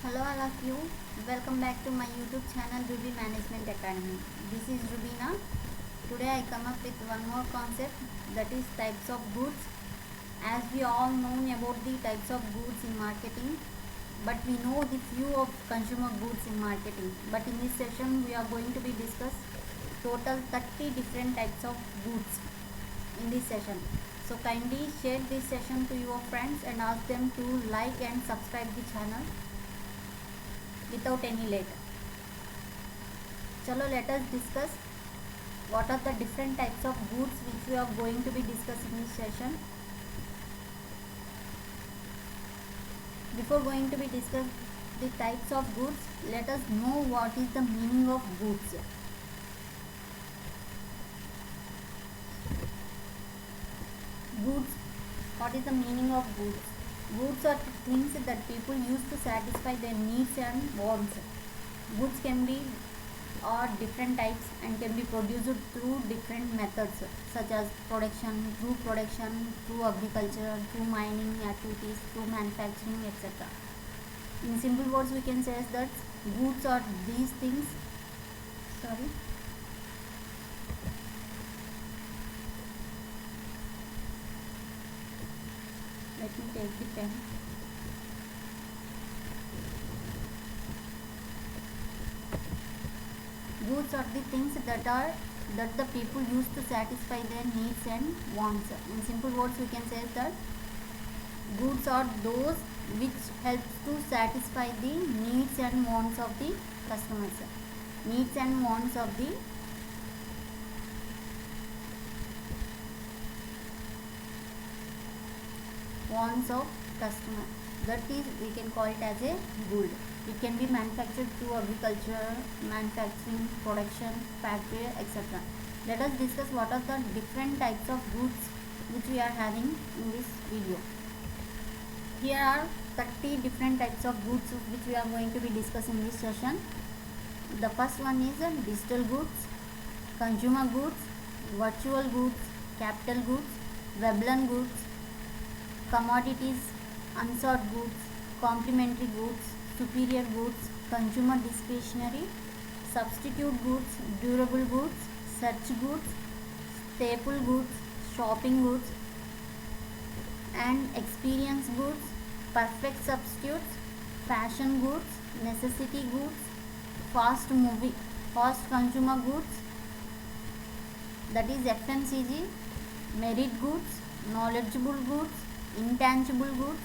Hello all of you, welcome back to my YouTube channel Ruby Management Academy. This is Rubina. Today I come up with one more concept, that is types of goods. As we all know about the types of goods in marketing, but we know the few of consumer goods in marketing. But in this session we are going to be discuss total 30 different types of goods in this session. So kindly share this session to your friends and ask them to like and subscribe the channel without any late. Chalo, let us discuss what are the different types of goods which we are going to be discussing in this session. Before going to be discuss the types of goods, let us know what is the meaning of goods. Goods, what is the meaning of goods? Goods are things that people use to satisfy their needs and wants. Goods can be or different types and can be produced through different methods such as production, through agriculture, through mining activities, through manufacturing, etc. In simple words we can say that goods are these things. Let me take the pen. Goods are the things that the people use to satisfy their needs and wants. In simple words we can say that goods are those which helps to satisfy the needs and wants of the customers. Needs and wants of the customer. That is, we can call it as a good. It can be manufactured through agriculture, manufacturing, production, factory, etc. Let us discuss what are the different types of goods which we are having in this video. Here are 30 different types of goods which we are going to be discussing in this session. The first one is digital goods, consumer goods, virtual goods, capital goods, Veblen goods, commodities, unsought goods, complementary goods, superior goods, consumer discretionary, substitute goods, durable goods, search goods, staple goods, shopping goods, and experience goods, perfect substitutes, fashion goods, necessity goods, fast consumer goods, that is FMCG, merit goods, knowledgeable goods, intangible goods,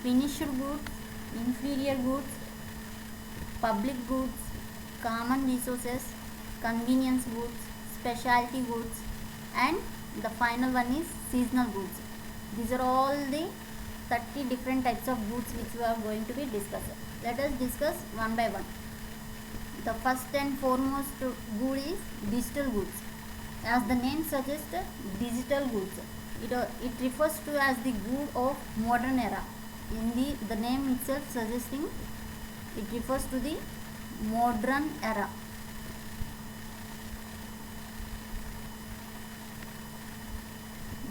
finished goods, inferior goods, public goods, common resources, convenience goods, specialty goods, and the final one is seasonal goods. These are all the 30 different types of goods which we are going to be discussing. Let us discuss one by one. The first and foremost good is digital goods. As the name suggests, digital goods. It refers to as the good of modern era. In the name itself suggesting it refers to the modern era.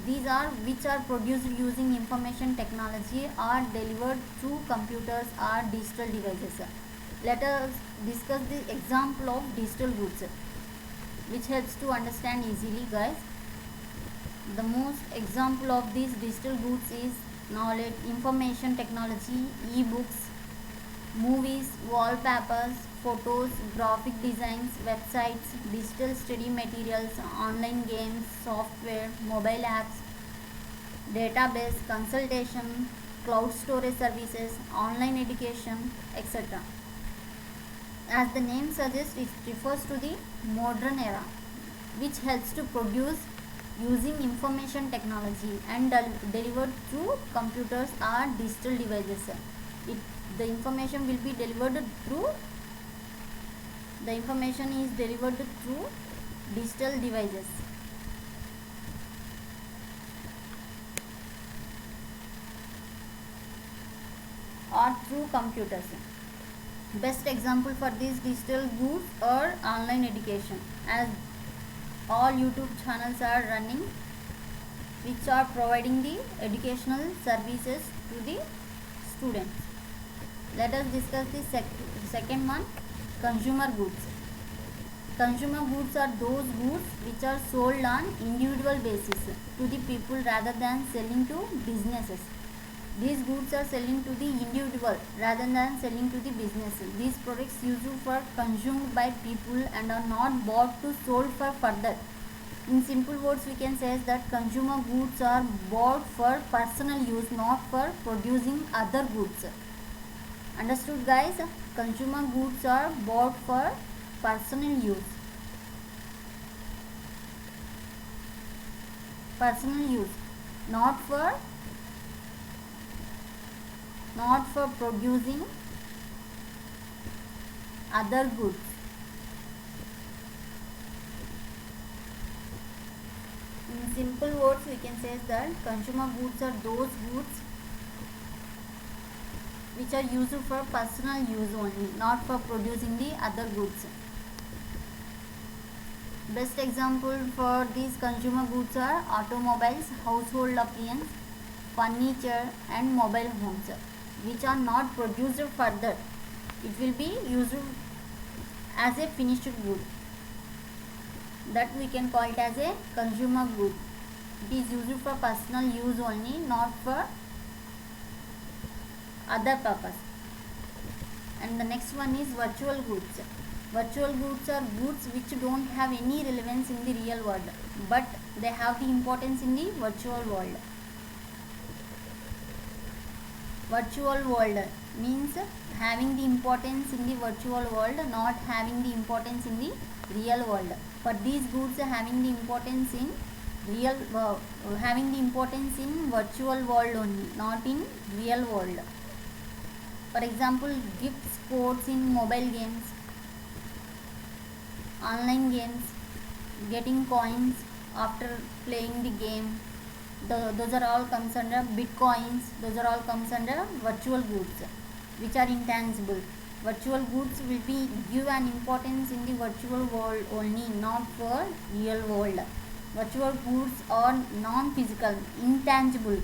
These are which are produced using information technology or delivered through computers or digital devices. Let us discuss the example of digital goods, which helps to understand easily, guys. The most example of these digital goods is knowledge, information technology, e-books, movies, wallpapers, photos, graphic designs, websites, digital study materials, online games, software, mobile apps, database, consultation, cloud storage services, online education, etc. As the name suggests, it refers to the modern era, which helps to produce using information technology and delivered through computers or digital devices. The information is delivered through digital devices or through computers. Best example for these digital goods are online education, as all YouTube channels are running which are providing the educational services to the students. Let us discuss the second one, consumer goods. Consumer goods are those goods which are sold on individual basis to the people rather than selling to businesses. These goods are selling to the individual rather than selling to the business. These products used for consumed by people and are not bought to sold for further. In simple words, we can say that consumer goods are bought for personal use, not for producing other goods. Understood, guys? Consumer goods are bought for personal use. Personal use, not for producing other goods. In simple words, we can say that consumer goods are those goods which are used for personal use only, not for producing the other goods. Best example for these consumer goods are automobiles, household appliances, furniture and mobile homes, which are not produced further. It will be used as a finished good. That we can call it as a consumer good. It is used for personal use only, not for other purpose. And the next one is virtual goods. Virtual goods are goods which don't have any relevance in the real world, but they have the importance in the virtual world. Virtual world means having the importance in the virtual world, not having the importance in the real world. But these goods are having the importance in having the importance in virtual world only, not in real world. For example, gifts, codes in mobile games, online games, getting coins after playing the game. Those are all comes under bitcoins. Those are all comes under virtual goods, which are intangible. Virtual goods will be give an importance in the virtual world only, not for real world. Virtual goods are non-physical, intangible,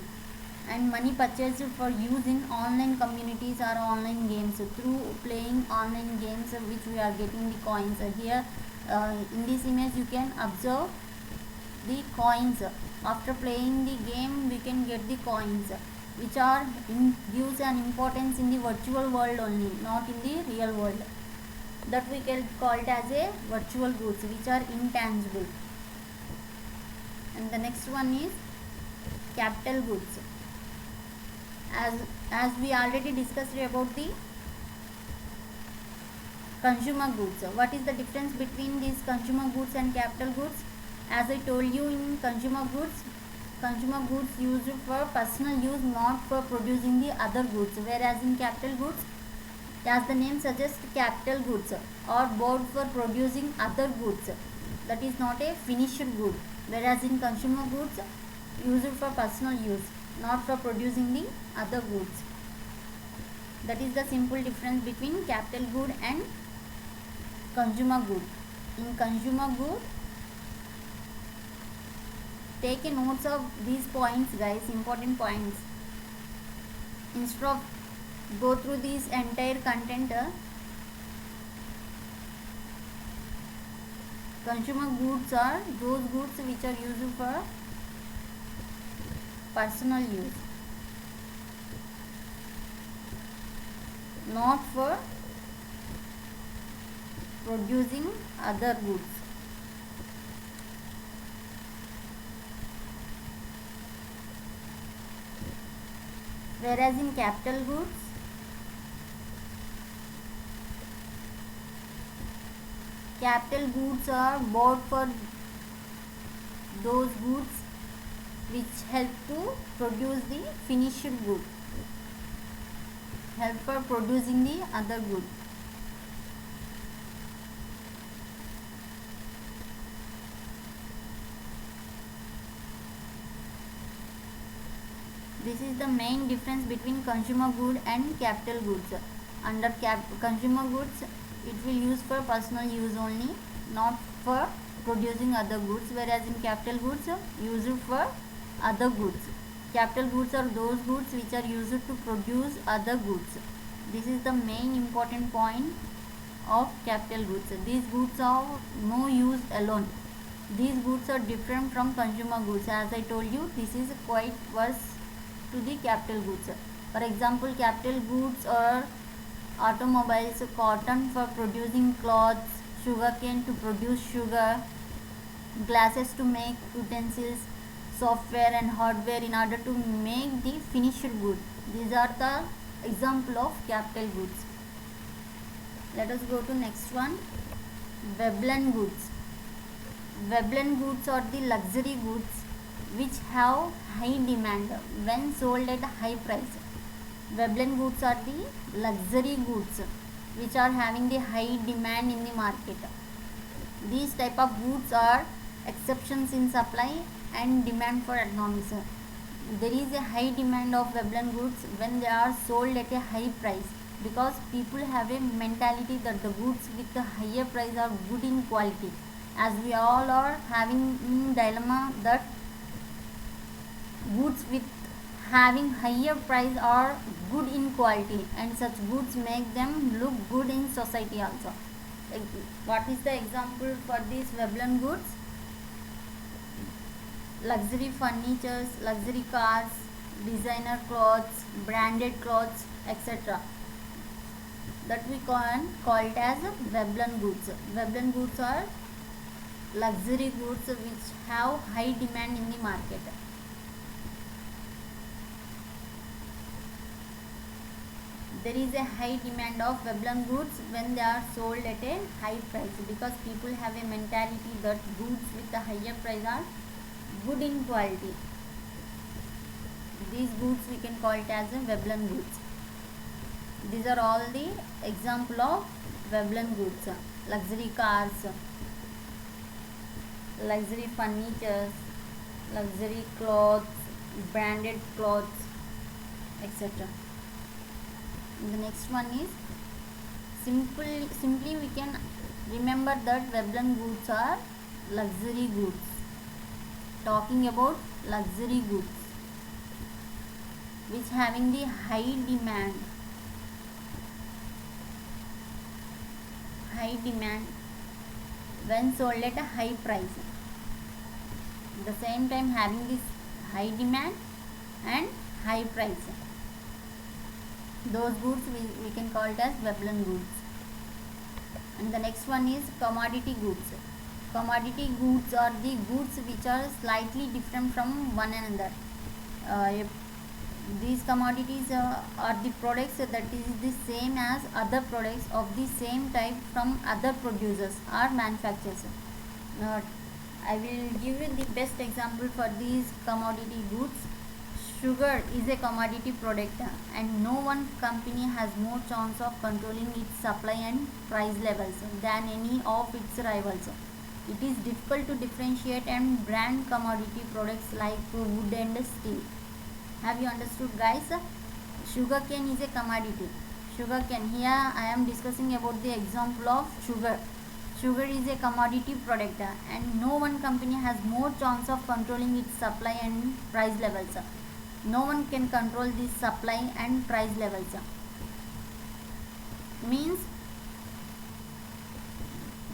and money purchased for use in online communities or online games. Through playing online games, which we are getting the coins. Here, in this image, you can observe the coins. After playing the game, we can get the coins, which are gives an importance in the virtual world only, not in the real world. That we can call it as a virtual goods, which are intangible. And the next one is capital goods. As we already discussed about the consumer goods, what is the difference between these consumer goods and capital goods? As I told you, in consumer goods used for personal use, not for producing the other goods, whereas in capital goods, as the name suggests, capital goods are bought for producing other goods. That is not a finished good, whereas in consumer goods used for personal use, not for producing the other goods. That is the simple difference between capital good and consumer good. In consumer good, take a notes of these points, guys, important points. Instead of go through this entire content, consumer goods are those goods which are used for personal use, not for producing other goods. Whereas in capital goods, are bought for those goods which help to produce the finished good, help for producing the other good. This is the main difference between consumer good and capital goods. Under consumer goods, it will use for personal use only, not for producing other goods, whereas in capital goods, used for other goods. Capital goods are those goods which are used to produce other goods. This is the main important point of capital goods. These goods are no use alone. These goods are different from consumer goods. As I told you, this is quite worse to the capital goods. For example, capital goods are automobiles, cotton for producing clothes, sugarcane to produce sugar, glasses to make utensils, software and hardware in order to make the finished good. These are the example of capital goods. Let us go to next one. Veblen goods. Veblen goods are the luxury goods which have high demand when sold at a high price. Veblen goods are the luxury goods which are having the high demand in the market. These type of goods are exceptions in supply and demand for economics. There is a high demand of Veblen goods when they are sold at a high price, because people have a mentality that the goods with the higher price are good in quality. As we all are having dilemma that goods with having higher price are good in quality, and such goods make them look good in society also. What is the example for these Veblen goods? Luxury furnitures, luxury cars, designer clothes, branded clothes, etc. That we can call it as Veblen goods. Veblen goods are luxury goods which have high demand in the market. There is a high demand of Veblen goods when they are sold at a high price, because people have a mentality that goods with a higher price are good in quality. These goods we can call it as a Veblen goods. These are all the example of Veblen goods. Luxury cars, luxury furnitures, luxury clothes, branded clothes, etc. The next one is simply we can remember that Veblen goods are luxury goods. Talking about luxury goods which having the high demand when sold at a high price. At the same time having this high demand and high price, those goods we can call it as Veblen goods. And the next one is commodity goods. Commodity goods are the goods which are slightly different from one another. These commodities are the products that is the same as other products of the same type from other producers or manufacturers. I will give you the best example for these commodity goods. Sugar is a commodity product, and no one company has more chance of controlling its supply and price levels than any of its rivals. It is difficult to differentiate and brand commodity products like wood and steel. Have you understood, guys? Sugarcane is a commodity. Sugarcane, here I am discussing about the example of sugar. Sugar is a commodity product, and no one company has more chance of controlling its supply and price levels. No one can control this supply and price levels. Means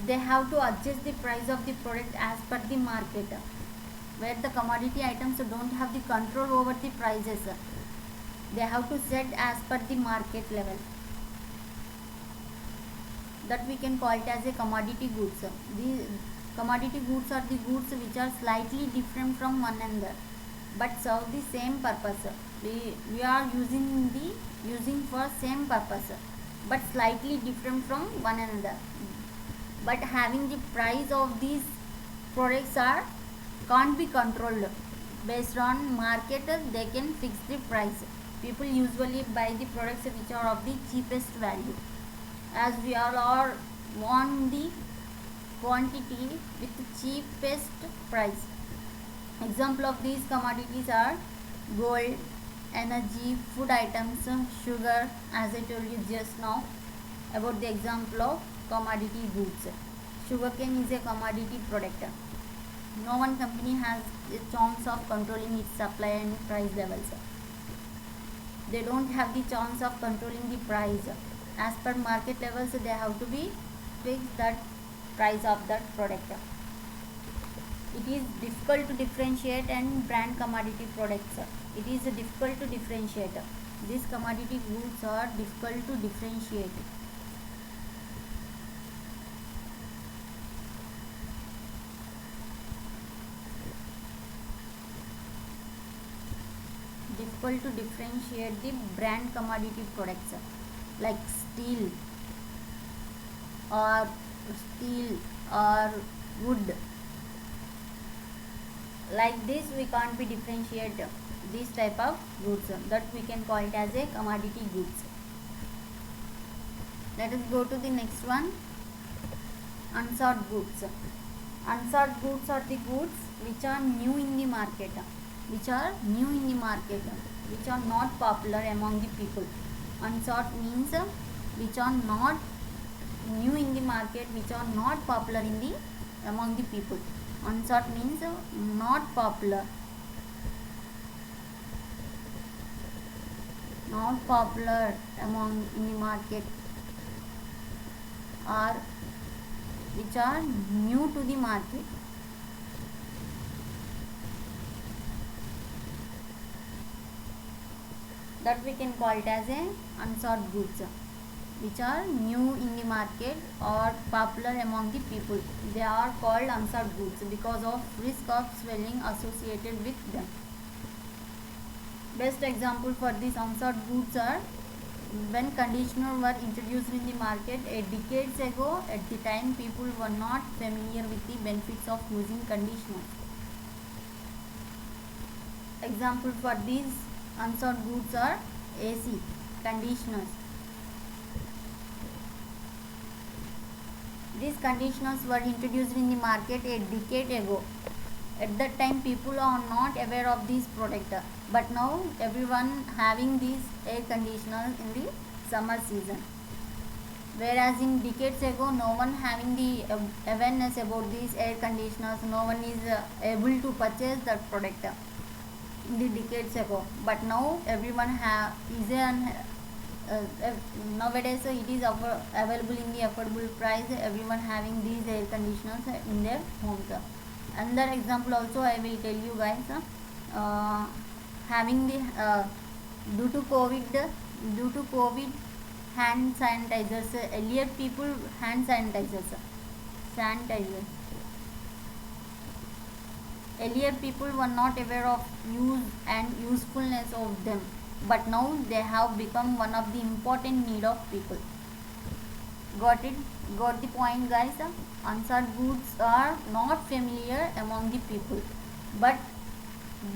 they have to adjust the price of the product as per the market, where the commodity items don't have the control over the prices. They have to set as per the market level. That we can call it as a commodity goods. The commodity goods are the goods which are slightly different from one another but serve the same purpose. We are using for same purpose but slightly different from one another. But having the price of these products can't be controlled. Based on market, they can fix the price. People usually buy the products which are of the cheapest value, as we all are want the quantity with the cheapest price. Example of these commodities are gold, energy, food items, sugar, as I told you just now about the example of commodity goods. Sugarcane is a commodity product. No one company has a chance of controlling its supply and price levels. they don't have the chance of controlling the price. As per market levels, they have to be fixed that price of that product. It is difficult to differentiate and brand commodity products. It is difficult to differentiate. These commodity goods are difficult to differentiate. Difficult to differentiate the brand commodity products like or steel or wood. Like this, we can't be differentiate this type of goods, that we can call it as a commodity goods. Let us go to the next one. Unsought goods. Unsought goods are the goods which are new in the market, which are not popular among the people. Unsought means which are not new in the market, which are not popular in the among the people. Unsought means not popular, among in the market, or which are new to the market. That we can call it as a unsought goods, which are new in the market or popular among the people. They are called unsought goods because of risk of swelling associated with them. Best example for these unsought goods are when conditioner were introduced in the market a decades ago. At the time, people were not familiar with the benefits of using conditioner. Example for these unsought goods are AC, conditioners. These conditioners were introduced in the market a decade ago. At that time, people are not aware of this product, but now everyone having these air conditioners in the summer season. Whereas in decades ago, no one having the awareness about these air conditioners, no one is able to purchase that product in the decades ago. But now everyone nowadays it is available in the affordable price. Everyone having these air conditioners in their homes. Another example also I will tell you guys. Having the due to COVID hand sanitizers. Earlier people hand sanitizers. Earlier people were not aware of use and usefulness of them, but now they have become one of the important need of people. Got it? Got the point, guys? Unsought goods are not familiar among the people, but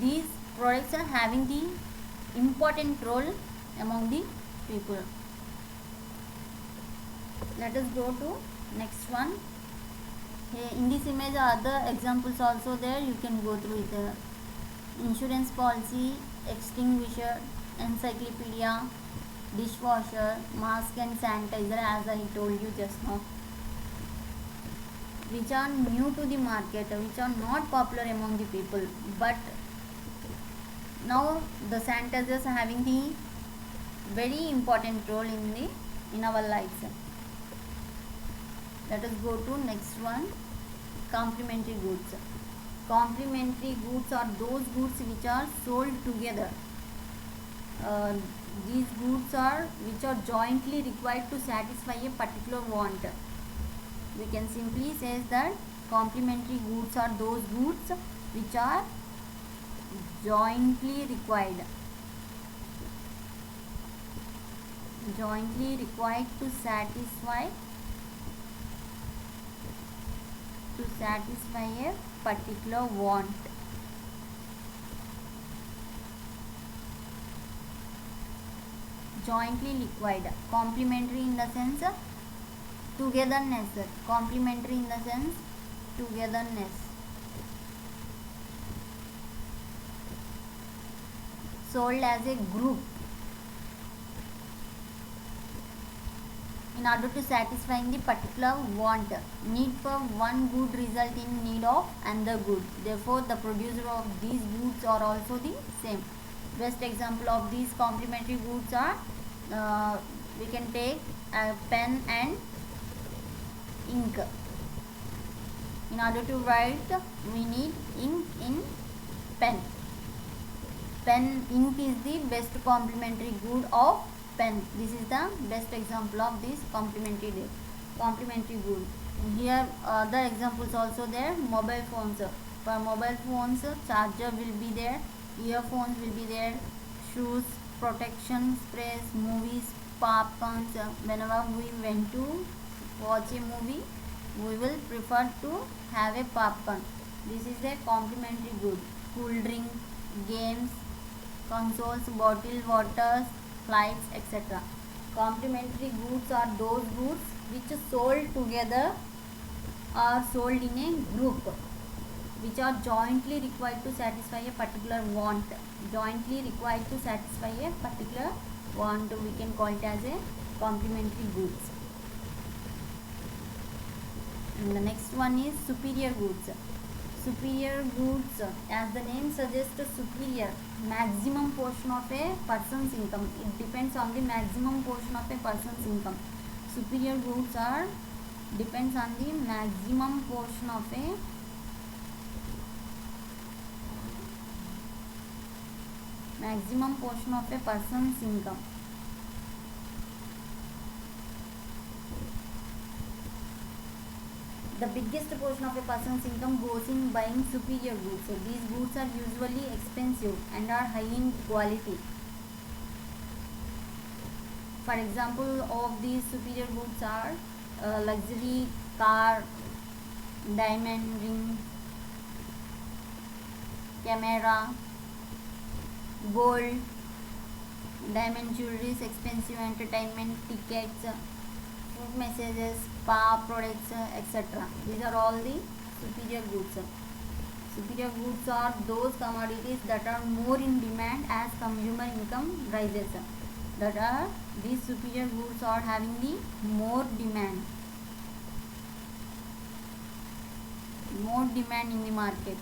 these products are having the important role among the people. Let us go to next one. In this image other examples also there, you can go through it. Insurance policy, extinguisher, encyclopedia, dishwasher, mask and sanitizer, as I told you just now, which are new to the market, which are not popular among the people, but now the sanitizers are having the very important role in our lives. Let us go to next one. Complementary goods. Complementary goods are those goods which are sold together. These goods are which are jointly required to satisfy a particular want. We can simply say that complementary goods are those goods which are jointly required to satisfy a particular want. Jointly required. Complementary in the sense togetherness. Complementary in the sense togetherness. Sold as a group. In order to satisfy the particular want, need for one good result in need of another good. Therefore, the producer of these goods are also the same. Best example of these complementary goods are we can take a pen and ink. In order to write, we need ink in pen. Ink is the best complementary good of pen. This is the best example of this complementary good. Here other examples also there. Mobile phones. For mobile phones, charger will be there, earphones will be there, shoes, protection sprays, movies, popcorns. Whenever we went to watch a movie, we will prefer to have a popcorn. This is a complementary good. Cool drink, games, consoles, bottled waters, flights, etc. Complementary goods are those goods which sold together or sold in a group, which are jointly required to satisfy a particular want. Jointly required to satisfy a particular want, we can call it as a complementary goods. And the next one is superior goods. Superior goods, as the name suggests, superior, maximum portion of a person's income. It depends on the maximum portion of a person's income. Superior goods are depends on the maximum portion of a person's income. The biggest portion of a person's income goes in buying superior goods. So these goods are usually expensive and are high in quality. For example of these superior goods are luxury car, diamond ring, camera, gold, diamond jewelry, expensive entertainment tickets, food messages, spa products, etc. These are all the superior goods. Superior goods are those commodities that are more in demand as consumer income rises. These superior goods are having the more demand in the market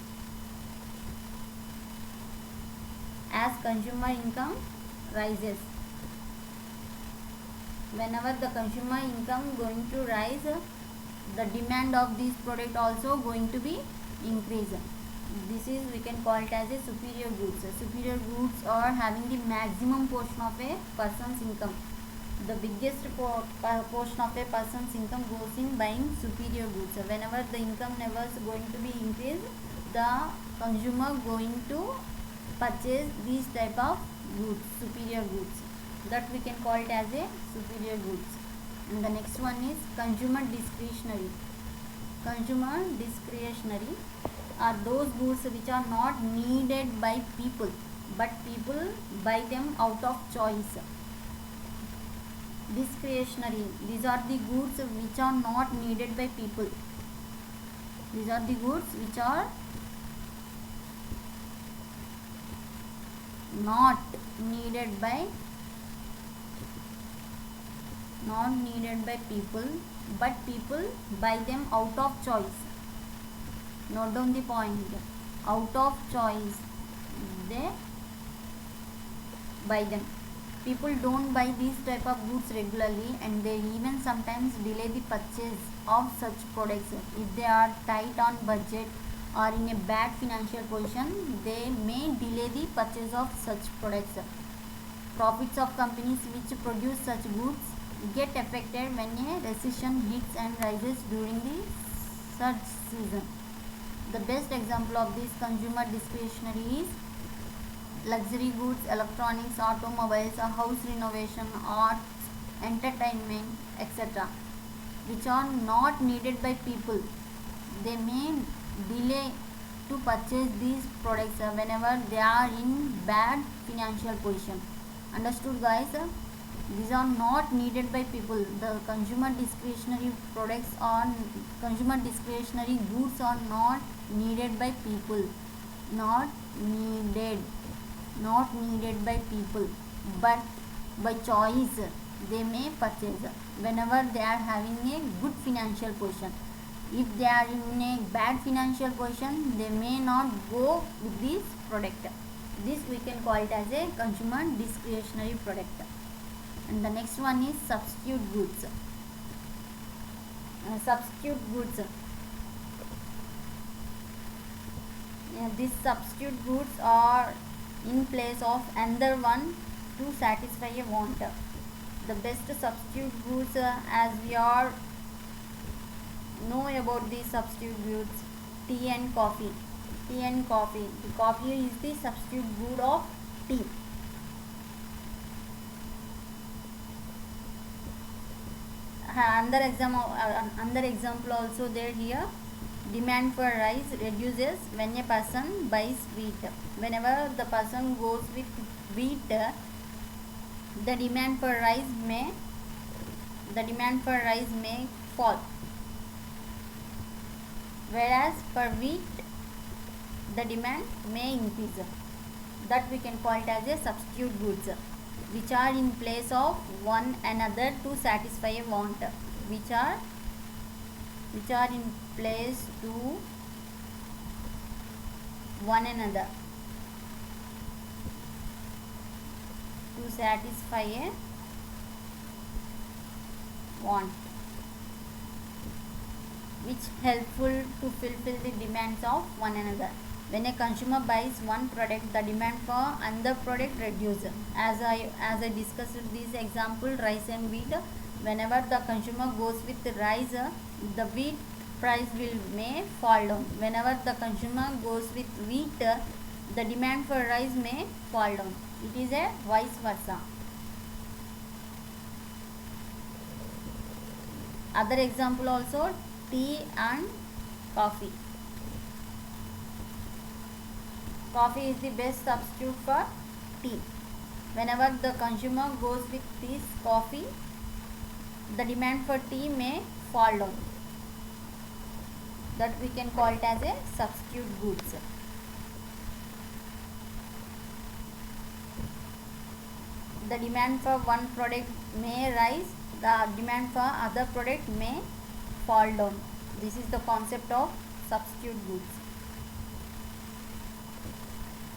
as consumer income rises. Whenever the consumer income going to rise, the demand of this product also going to be increased. This is, we can call it as a superior goods. Superior goods are having the maximum portion of a person's income. The biggest portion of a person's income goes in buying superior goods. Whenever the income levels going to be increased, the consumer going to purchase these type of goods, superior goods. That we can call it as a superior goods. And the next one is consumer discretionary. Consumer discretionary are those goods which are not needed by people, but people buy them out of choice. Discretionary, these are the goods which are not needed by people. These are the goods which are not needed by people, but people buy them out of choice. Note down the point, out of choice they buy them. People don't buy these type of goods regularly, and they even sometimes delay the purchase of such products. If they are tight on budget or in a bad financial position, they may delay the purchase of such products. Profits of companies which produce such goods get affected when a recession hits and rises during the surge season. The best example of this consumer discretionary is luxury goods, electronics, automobiles, house renovation, arts, entertainment, etc., which are not needed by people. They may delay to purchase these products whenever they are in bad financial position. Understood, guys? These are not needed by people. The consumer discretionary goods are not needed by people. Not needed by people, but by choice they may purchase whenever they are having a good financial position. If they are in a bad financial position, they may not go with this product. This we can call it as a consumer discretionary product. And the next one is substitute goods. Substitute goods. These substitute goods are in place of another one to satisfy a want. The best substitute goods, as we are know about these substitute goods, tea and coffee. Tea and coffee. The coffee is the substitute good of tea. Another example also there here. Demand for rice reduces when a person buys wheat. Whenever the person goes with wheat, the demand for rice may fall. Whereas for wheat, the demand may increase. That we can call it as a substitute goods, which are in place of one another to satisfy a want. Which are in place to one another to satisfy a want, which helpful to fulfill the demands of one another. When a consumer buys one product, the demand for another product reduces. As I discussed this example, rice and wheat. Whenever the consumer goes with rice, the wheat price may fall down. Whenever the consumer goes with wheat, the demand for rice may fall down. It is a vice versa. Other example also, tea and coffee. Coffee is the best substitute for tea. Whenever the consumer goes with this coffee, the demand for tea may fall down. That we can call it as a substitute goods. The demand for one product may rise, the demand for other product may fall down. This is the concept of substitute goods.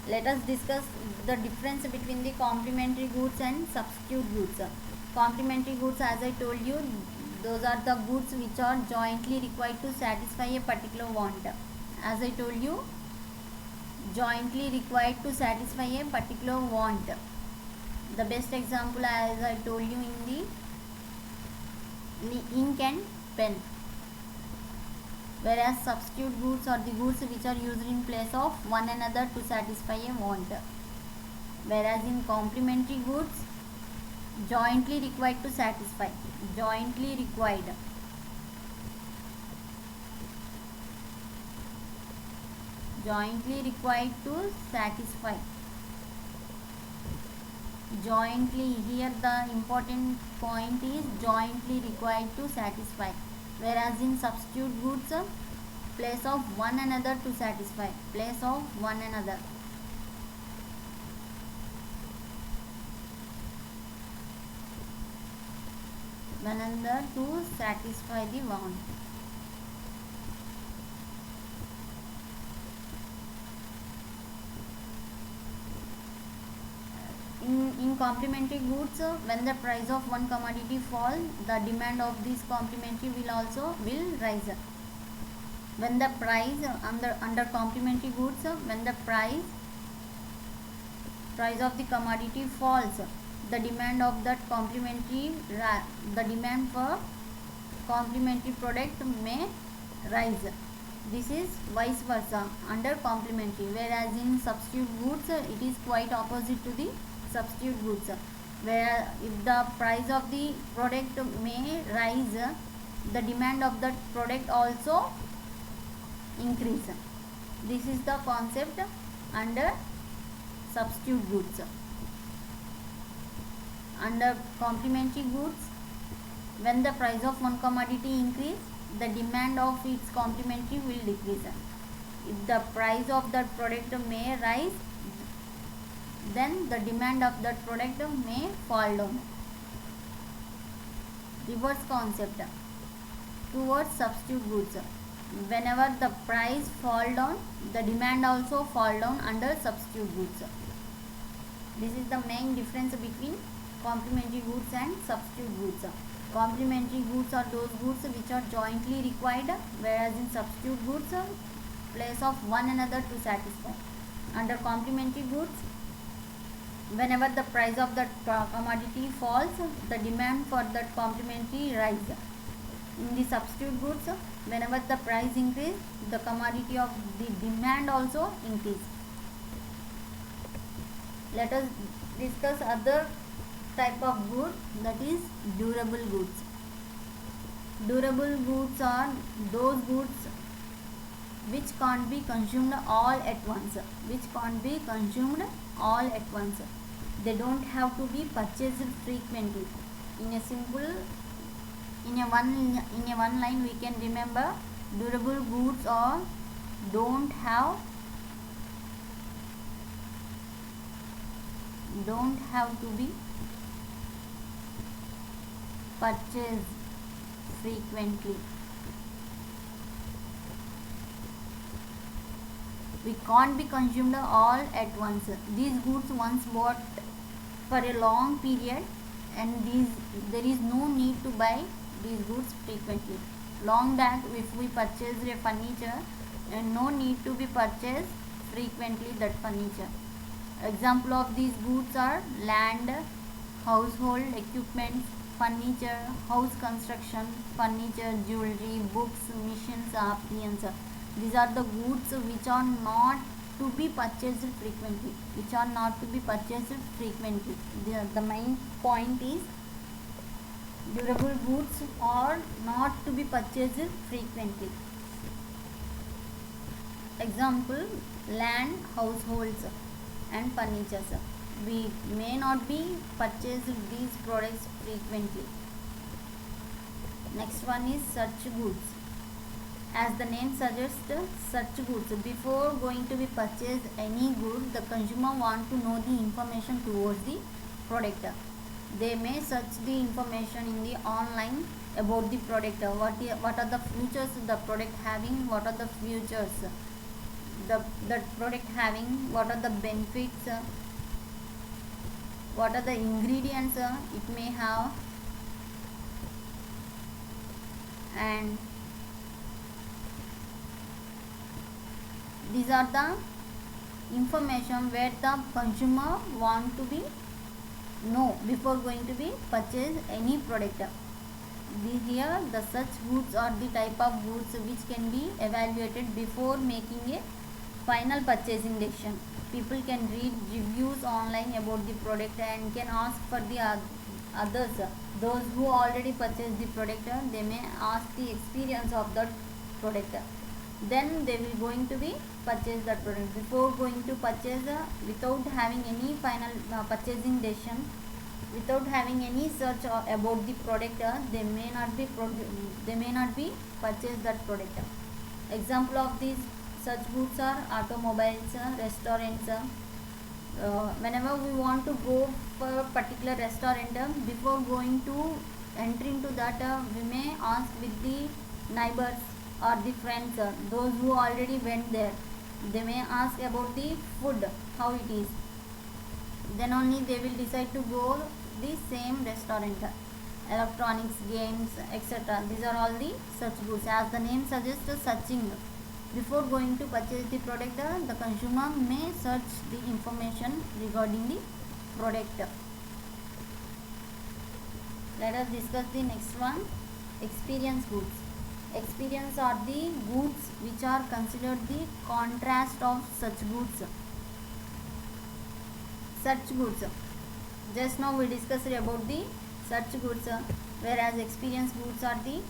Let us discuss the difference between the complementary goods and substitute goods. Complementary goods, as I told you, those are the goods which are jointly required to satisfy a particular want. As I told you, jointly required to satisfy a particular want. The best example, as I told you, in the ink and pen. Whereas substitute goods are the goods which are used in place of one another to satisfy a want. Whereas in complementary goods, jointly required to satisfy. Jointly required. Jointly required to satisfy. Jointly, here the important point is jointly required to satisfy. Whereas in substitute goods, place of one another to satisfy. Place of one another. One another to satisfy the want. In complementary goods, when the price of one commodity falls, the demand of this complementary will rise. When the price under complementary goods, when the price of the commodity falls, the demand of that the demand for complementary product may rise. This is vice versa under complementary. Whereas in substitute goods, it is quite opposite to the substitute goods, where if the price of the product may rise, the demand of that product also increase. This is the concept under substitute goods. Under complementary goods, when the price of one commodity increase, the demand of its complementary will decrease. If the price of that product may rise, then the demand of that product may fall down. Reverse concept towards substitute goods. Whenever the price fall down, the demand also fall down under substitute goods. This is the main difference between complementary goods and substitute goods. Complementary goods are those goods which are jointly required, whereas in substitute goods, place of one another to satisfy. Under complementary goods, whenever the price of the commodity falls, the demand for that complementary rises. In the substitute goods, whenever the price increase, the commodity of the demand also increase. Let us discuss other type of good, that is durable goods. Durable goods are those goods which can't be consumed all at once. They don't have to be purchased frequently. In a one line we can remember, durable goods are don't have to be purchased frequently. We can't be consumed all at once. These goods once bought for a long period, and there is no need to buy these goods frequently. Long back, if we purchase a furniture, and no need to be purchased frequently that furniture. Example of these goods are land, household equipment, furniture, house construction, furniture, jewelry, books, machines, appliances. These are the goods which are not to be purchased frequently. The main point is durable goods are not to be purchased frequently. Example, land, households and furniture. We may not be purchased these products frequently. Next one is such goods. As the name suggests, such goods. Before going to be purchased any good, the consumer want to know the information towards the product. They may search the information in the online about the product. What are the features the product having? What are the features the product having? What are the benefits? What are the ingredients it may have? And these are the information where the consumer want to be know before going to be purchase any product. Here the such goods are the type of goods which can be evaluated before making a final purchasing decision. People can read reviews online about the product and can ask for the others. Those who already purchased the product, they may ask the experience of that product. Then they will going to be purchase that product. Before going to purchase, without having any final purchasing decision, without having any search about the product, they may not be purchase that product. Example of these such goods are automobiles, restaurants. Whenever we want to go for a particular restaurant, before going to enter into that, we may ask with the neighbors or the friends, those who already went there. They may ask about the food, how it is. Then only they will decide to go the same restaurant. Electronics, games, etc. These are all the such goods. As the name suggests, searching. Before going to purchase the product, the consumer may search the information regarding the product. Let us discuss the next one, experience goods. Experience are the goods which are considered the contrast of such goods. Just now we discussed about the such goods, whereas experience goods are the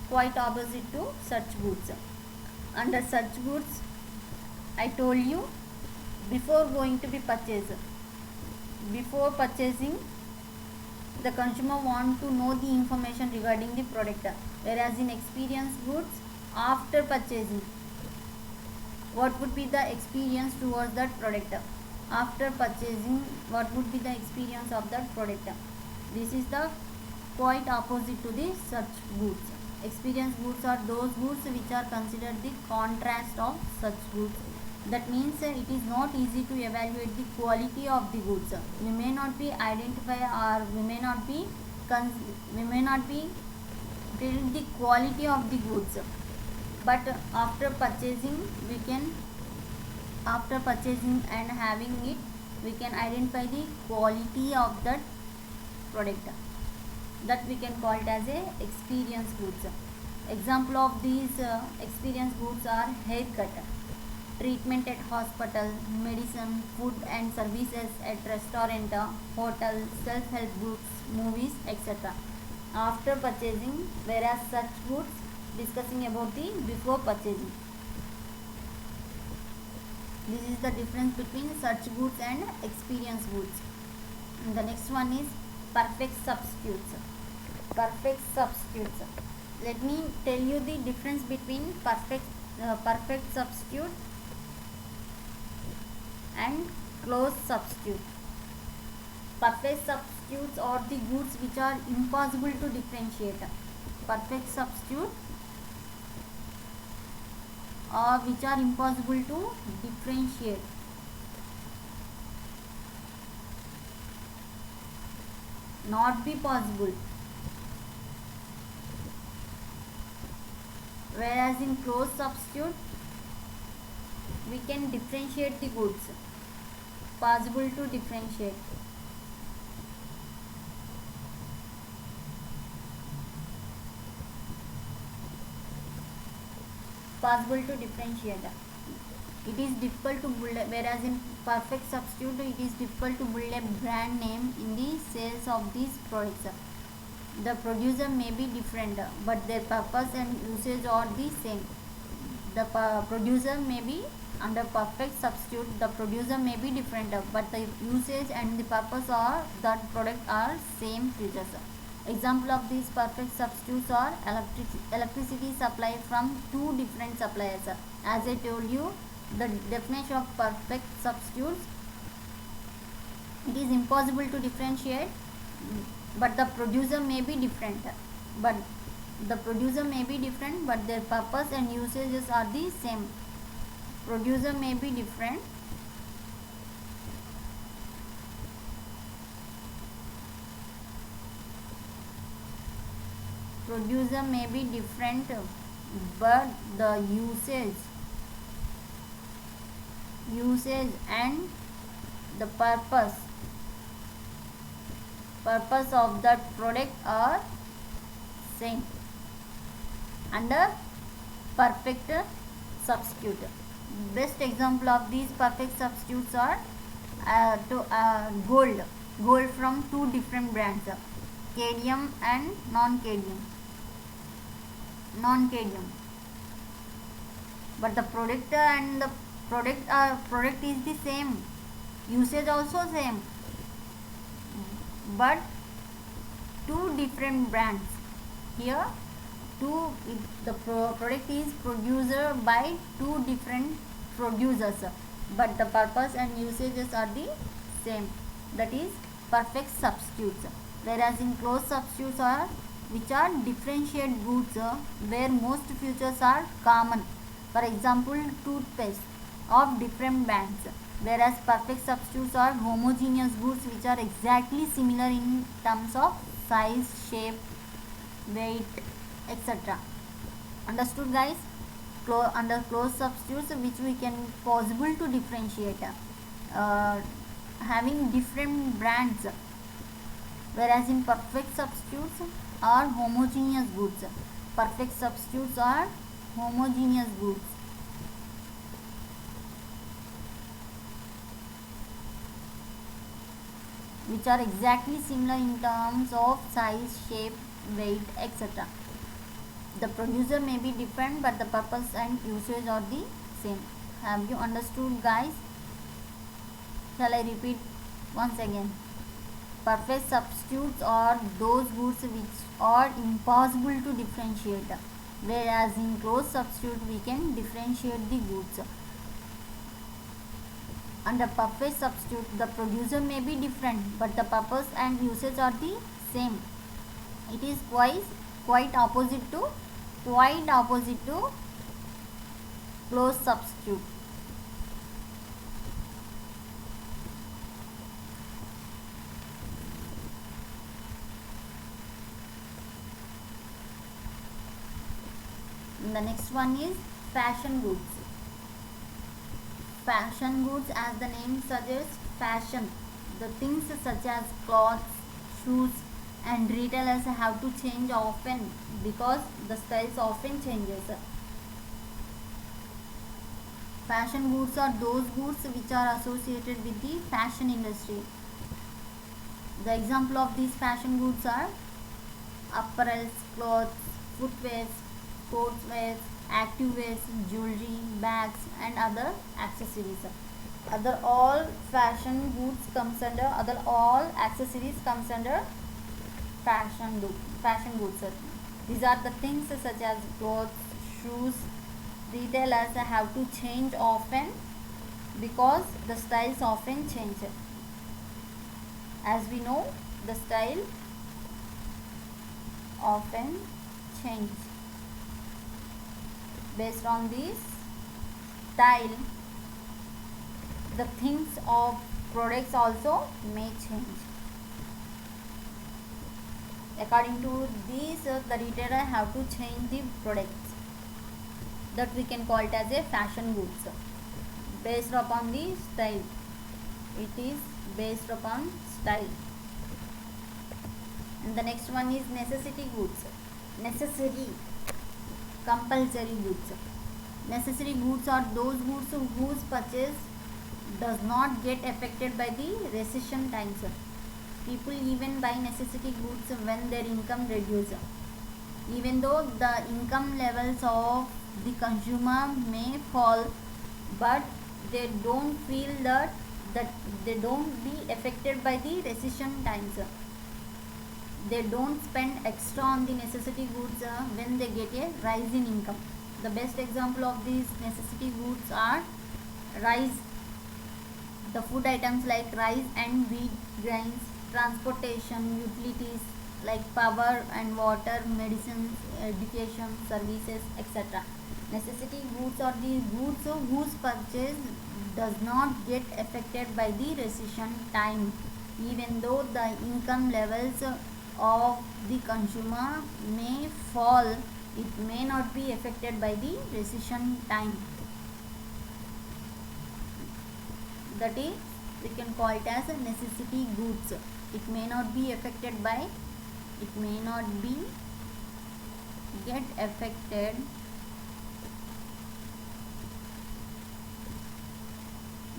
quite opposite to such goods. Under such goods, I told you, before going to be purchased, before purchasing, the consumer want to know the information regarding the product. Whereas in experience goods, after purchasing, what would be the experience towards that product? After purchasing, what would be the experience of that product? This is the quite opposite to the such goods. Experience goods are those goods which are considered the contrast of such goods. That means it is not easy to evaluate the quality of the goods. We may not be identify, or we may not be tell the quality of the goods, but after purchasing we can, after purchasing and having it, we can identify the quality of that product. That we can call it as a experience goods. Example of these experience goods are haircut, treatment at hospital, medicine, food and services at restaurant, hotel, self-help goods, movies, etc. After purchasing, whereas such goods discussing about the before purchasing. This is the difference between such goods and experience goods. And the next one is perfect substitutes. Perfect substitutes. Let me tell you the difference between perfect substitute and close substitute. Perfect substitutes are the goods which are impossible to differentiate. Perfect substitute or which are impossible to differentiate. Not be possible. Whereas in close substitute, we can differentiate the goods. Possible to differentiate. Possible to differentiate. It is difficult to build, whereas in perfect substitute it is difficult to build a brand name in the sales of these products. The producer may be different, but their purpose and usage are the same. The producer may be under perfect substitute, the producer may be different, but the usage and the purpose of that product are same features. Example of these perfect substitutes are electricity supply from two different suppliers. As I told you, the definition of perfect substitutes, it is impossible to differentiate, but the producer may be different, but their purpose and usages are the same. Producer may be different, but the usage and the purpose of that product are same under perfect substitute. Best example of these perfect substitutes are gold from two different brands, cadmium and non-cadmium, but the product and the product is the same, usage also same, but two different brands. Here the product is produced by two different producers, but the purpose and usages are the same. That is perfect substitutes. Whereas in close substitutes are which are differentiate goods, where most features are common. For example, toothpaste of different brands. Whereas perfect substitutes are homogeneous goods which are exactly similar in terms of size, shape, weight, etc. Understood, guys? Under close substitutes, which we can possible to differentiate, having different brands. Whereas in perfect substitutes are homogeneous goods. Perfect substitutes are homogeneous goods which are exactly similar in terms of size, shape, weight, etc. The producer may be different, but the purpose and usage are the same. Have you understood, guys? Shall I repeat once again? Perfect substitutes are those goods which are impossible to differentiate, whereas in close substitute we can differentiate the goods. Under perfect substitute, the producer may be different, but the purpose and usage are the same. It is quite opposite to close substitute. And the next one is fashion goods. Fashion goods, as the name suggests, fashion. The things such as clothes, shoes, and retailers have to change often because the styles often changes. Fashion goods are those goods which are associated with the fashion industry. The example of these fashion goods are apparels, clothes, footwear, sportswear, activewear, jewelry, bags, and other accessories. Other all fashion goods comes under, other all accessories comes under fashion goods. These are the things such as clothes, shoes. Retailers have to change often because the styles often change. As we know, the style often change. Based on this style, the things of products also may change. According to these, the retailer have to change the products, that we can call it as a fashion goods. Based upon the style, it is based upon style. And the next one is necessity goods. Necessary, compulsory goods. Necessary goods are those goods whose purchase does not get affected by the recession times. People even buy necessity goods when their income reduces. Even though the income levels of the consumer may fall, but they don't feel that they don't be affected by the recession times. They don't spend extra on the necessity goods when they get a rise in income. The best example of these necessity goods are rice, the food items like rice and wheat grains, transportation, utilities like power and water, medicines, education, services, etc. Necessity goods are the goods whose purchase does not get affected by the recession time, even though the income levels of the consumer may fall, it may not be affected by the recession time. That is, we can call it as a necessity goods. It may not be affected by, it may not be get affected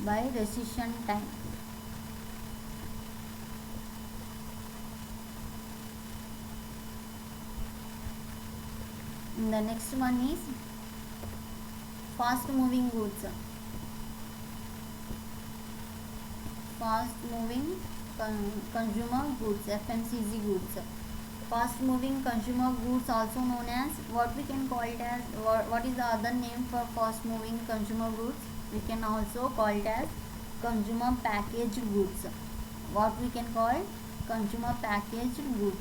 by recession time. The next one is fast moving goods. Fast moving consumer goods, FMCG goods. Fast moving consumer goods, also known as, what we can call it as, what is the other name for fast moving consumer goods? We can also call it as consumer packaged goods. What we can call consumer packaged goods.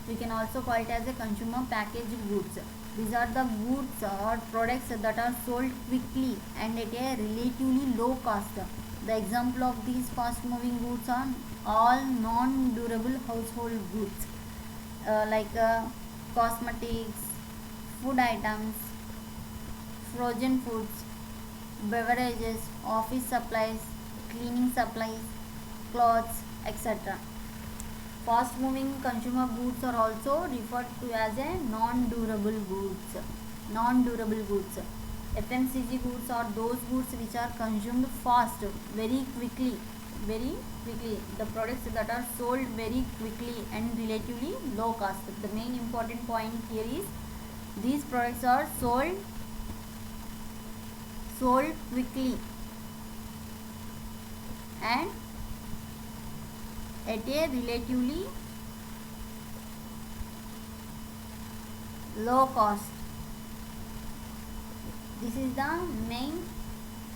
We can also call it as a consumer packaged goods. These are the goods or products that are sold quickly and at a relatively low cost. The example of these fast moving goods are all non-durable household goods like cosmetics, food items, frozen foods, beverages, office supplies, cleaning supplies, clothes, etc. Fast moving consumer goods are also referred to as a non-durable goods. Non-durable goods. FMCG goods are those goods which are consumed fast, very quickly. The products that are sold very quickly and relatively low cost. The main important point here is these products are sold quickly and at a relatively low cost. This is the main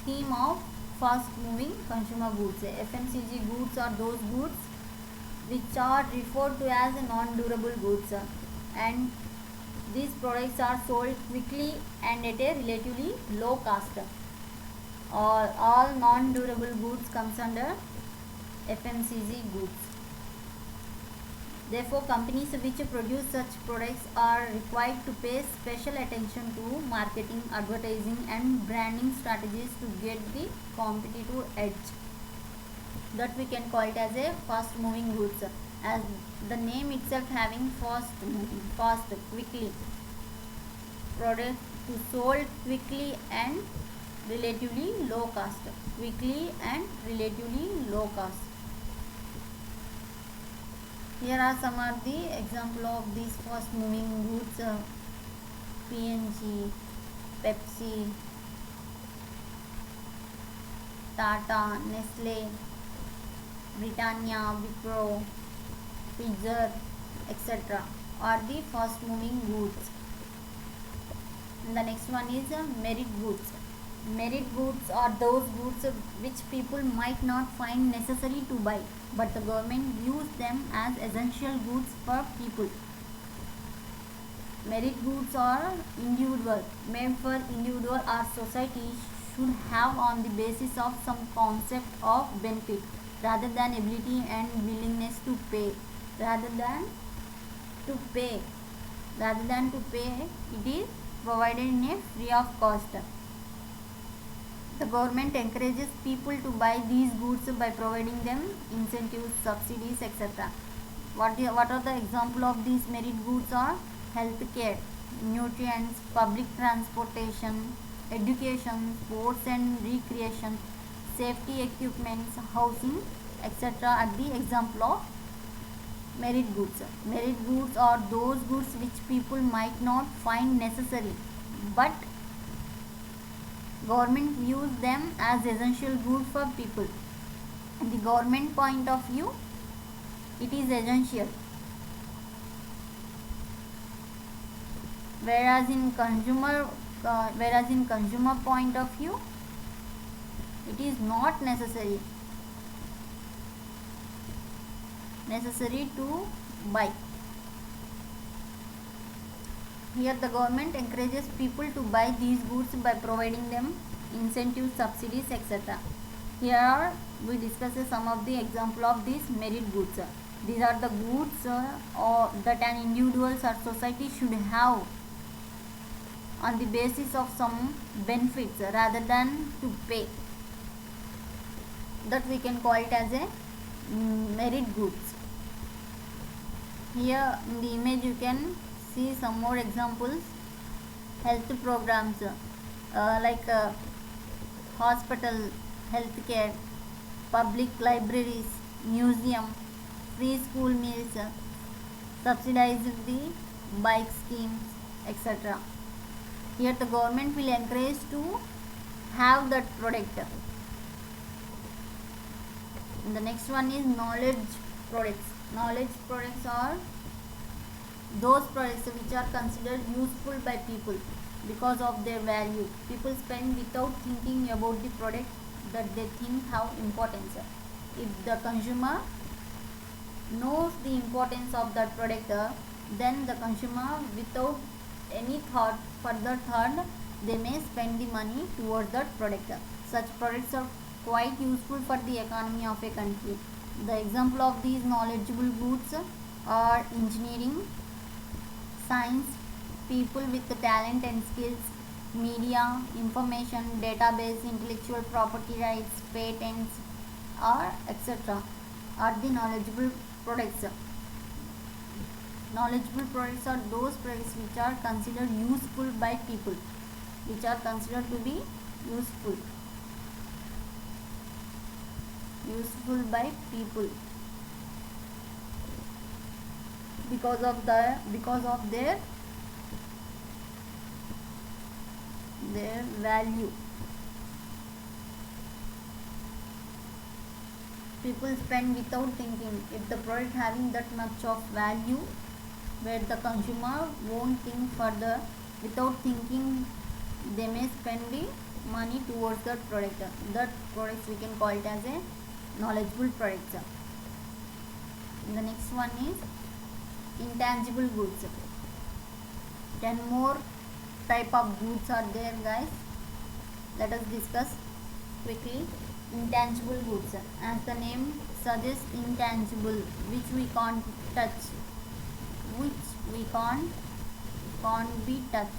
theme of fast moving consumer goods. FMCG goods are those goods which are referred to as non-durable goods, and these products are sold quickly and at a relatively low cost. All non-durable goods comes under FMCG goods. Therefore, companies which produce such products are required to pay special attention to marketing, advertising and branding strategies to get the competitive edge. That we can call it as a fast moving goods, as the name itself having fast moving, fast, quickly, product to sold quickly and relatively low cost, quickly and relatively low cost. Here are some of the example of these fast moving goods: P&G, Pepsi, Tata, Nestle, Britannia, Wipro, Pfizer, etc. are the fast moving goods. And the next one is merit goods. Merit goods are those goods which people might not find necessary to buy, but the government views them as essential goods for people. Merit goods are individual, made for individual or society, should have on the basis of some concept of benefit rather than ability and willingness to pay. Rather than to pay, it is provided in a free of cost. The government encourages people to buy these goods by providing them incentives, subsidies, etc. What are the example of these merit goods are healthcare, nutrients, public transportation, education, sports and recreation, safety equipments, housing, etc. are the example of merit goods. Merit goods are those goods which people might not find necessary, but government views them as essential good for people. In the government point of view, it is essential, whereas in consumer point of view, it is not necessary to buy. Here the government encourages people to buy these goods by providing them incentives, subsidies, etc. Here we discuss some of the example of these merit goods. These are the goods that an individual or society should have on the basis of some benefits rather than to pay. That we can call it as a merit goods. Here in the image you can see some more examples. Health programs like hospital, healthcare, public libraries, museum, free school meals, subsidized the bike schemes, etc. Here the government will encourage to have that product. And the next one is knowledge products. Knowledge products are those products which are considered useful by people because of their value. People spend without thinking about the product that they think have importance. If the consumer knows the importance of that product, then the consumer, without any further thought, they may spend the money towards that product. Such products are quite useful for the economy of a country. The example of these knowledgeable goods are engineering, science, people with the talent and skills, media, information, database, intellectual property rights, patents, or etc. are the knowledgeable products. Knowledgeable products are those products which are considered useful by people, which are considered to be useful by people because of their value. People spend without thinking. If the product having that much of value, where the consumer won't think further, without thinking they may spend the money towards that product. That products we can call it as a knowledgeable products. And the next one is intangible goods. 10 more type of goods are there, guys. Let us discuss. quickly. Intangible goods, as the name suggests, intangible, which we can't touch, which we can't be touched.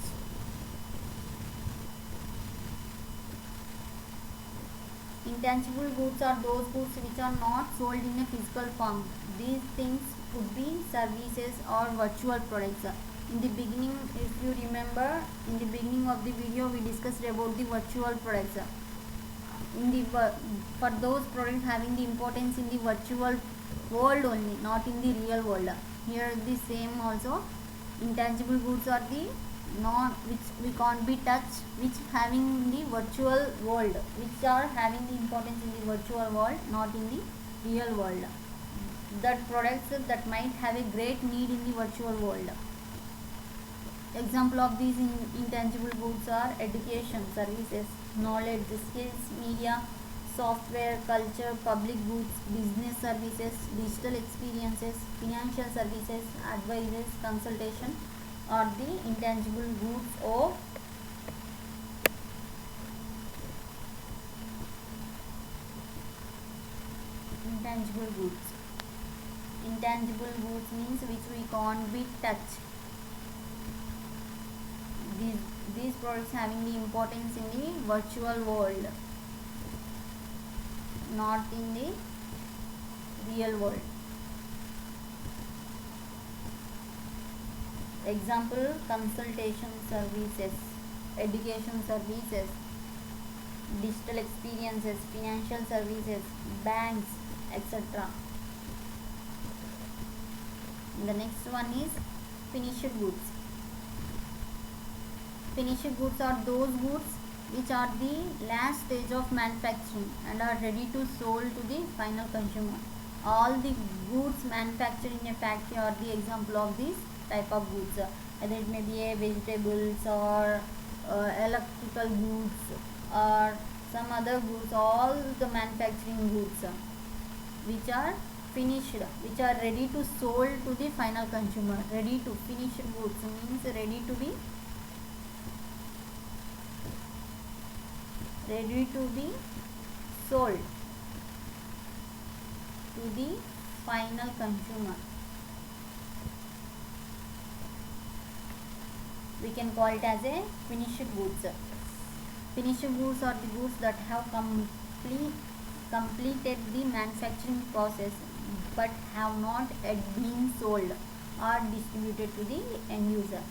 Intangible goods are those goods which are not sold in a physical form. These things could be services or virtual products. In the beginning, if you remember, in the beginning of the video, we discussed about the virtual products. In the for those products having the importance in the virtual world only, not in the real world. Here the same also. Intangible goods are the not which we can't be touched, which having in the virtual world, which are having the importance in the virtual world, not in the real world. That products that might have a great need in the virtual world. Example of these intangible goods are education, services, knowledge, skills, media, software, culture, public goods, business services, digital experiences, financial services, advices, consultation are the intangible goods of intangible goods. Intangible goods means which we can't be touched. These products having the importance in the virtual world, not in the real world. Example, consultation services, education services, digital experiences, financial services, banks, etc. The next one is finished goods. Finished goods are those goods which are the last stage of manufacturing and are ready to sold to the final consumer. All the goods manufactured in a factory are the example of this type of goods. Whether it may be a vegetables or electrical goods or some other goods, all the manufacturing goods which are finished, which are ready to sold to the final consumer. Ready to finished goods means ready to be sold to the final consumer. We can call it as a finished goods. Finished goods are the goods that have completed the manufacturing process but have not yet been sold or distributed to the end user.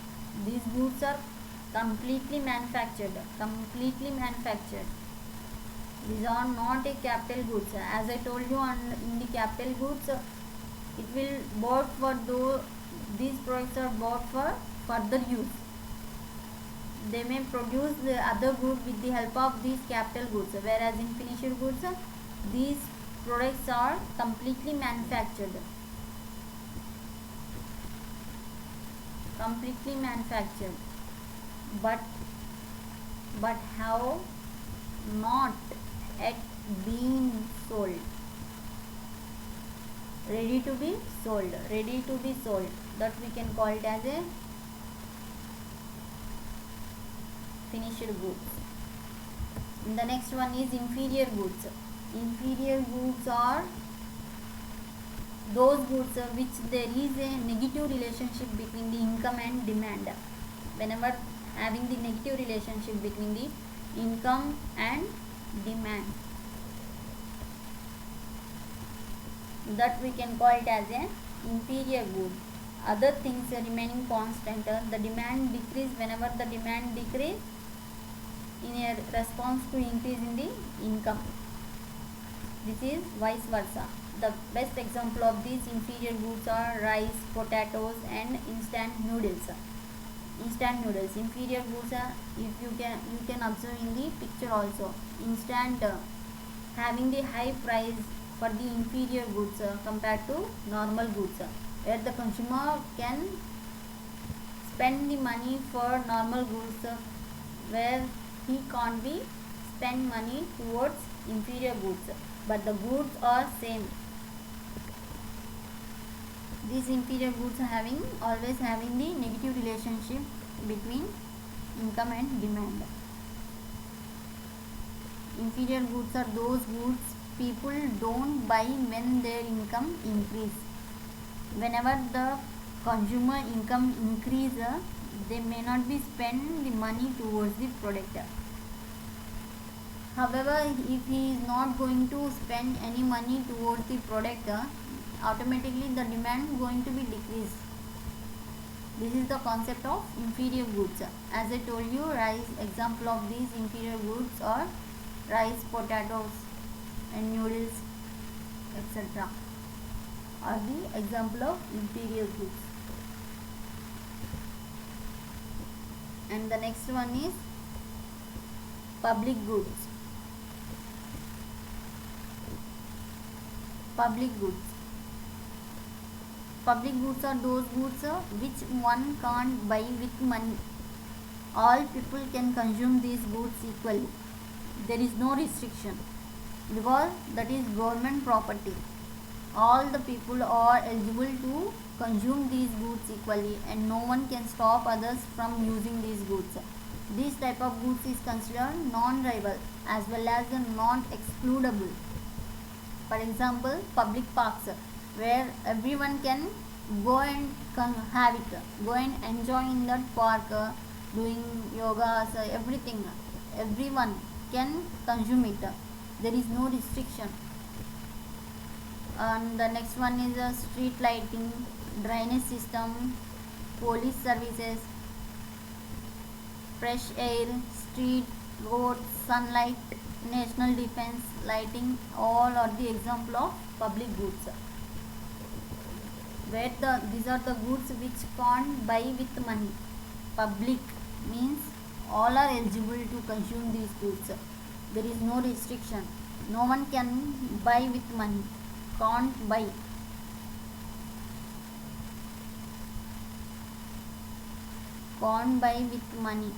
These goods are completely manufactured. These are not a capital goods. As I told you, in the capital goods, it will bought for these products are bought for further use. They may produce the other good with the help of these capital goods, whereas in finished goods, these products are completely manufactured. But have not yet been sold. Ready to be sold. That we can call it as a finished goods. And the next one is inferior goods. Inferior goods are those goods which there is a negative relationship between the income and demand. Whenever having the negative relationship between the income and demand, that we can call it as an inferior good. Other things remaining constant, the demand decrease. Whenever the demand decrease in a response to increase in the income, this is vice versa. The best example of these inferior goods are rice, potatoes and instant noodles. Inferior goods are, if you can observe in the picture also. Instant having the high price for the inferior goods compared to normal goods, where the consumer can spend the money for normal goods, where he can't be spend money towards inferior goods, but the goods are same. These inferior goods are always having the negative relationship between income and demand. Inferior goods are those goods people don't buy when their income increase. Whenever the consumer income increase, they may not be spend the money towards the product. However, if he is not going to spend any money towards the product, automatically the demand going to be decreased. This is the concept of inferior goods. As I told you, rice, example of these inferior goods are rice, potatoes and noodles, etc. are the example of inferior goods. And the next one is public goods. Public goods. Public goods are those goods which one can't buy with money. All people can consume these goods equally. There is no restriction because that is government property. All the people are eligible to consume these goods equally and no one can stop others from using these goods. This type of goods is considered non-rival as well as non-excludable. For example, public parks where everyone can go and have it, go and enjoy in that park, doing yogas, everything. Everyone can consume it. There is no restriction. And the next one is street lighting, drainage system, police services, fresh air, street, roads, sunlight, national defense, lighting, all are the example of public goods. Where these are the goods which can't buy with money. Public means all are eligible to consume these goods. There is no restriction. No one can buy with money. Can't buy. Can't buy with money.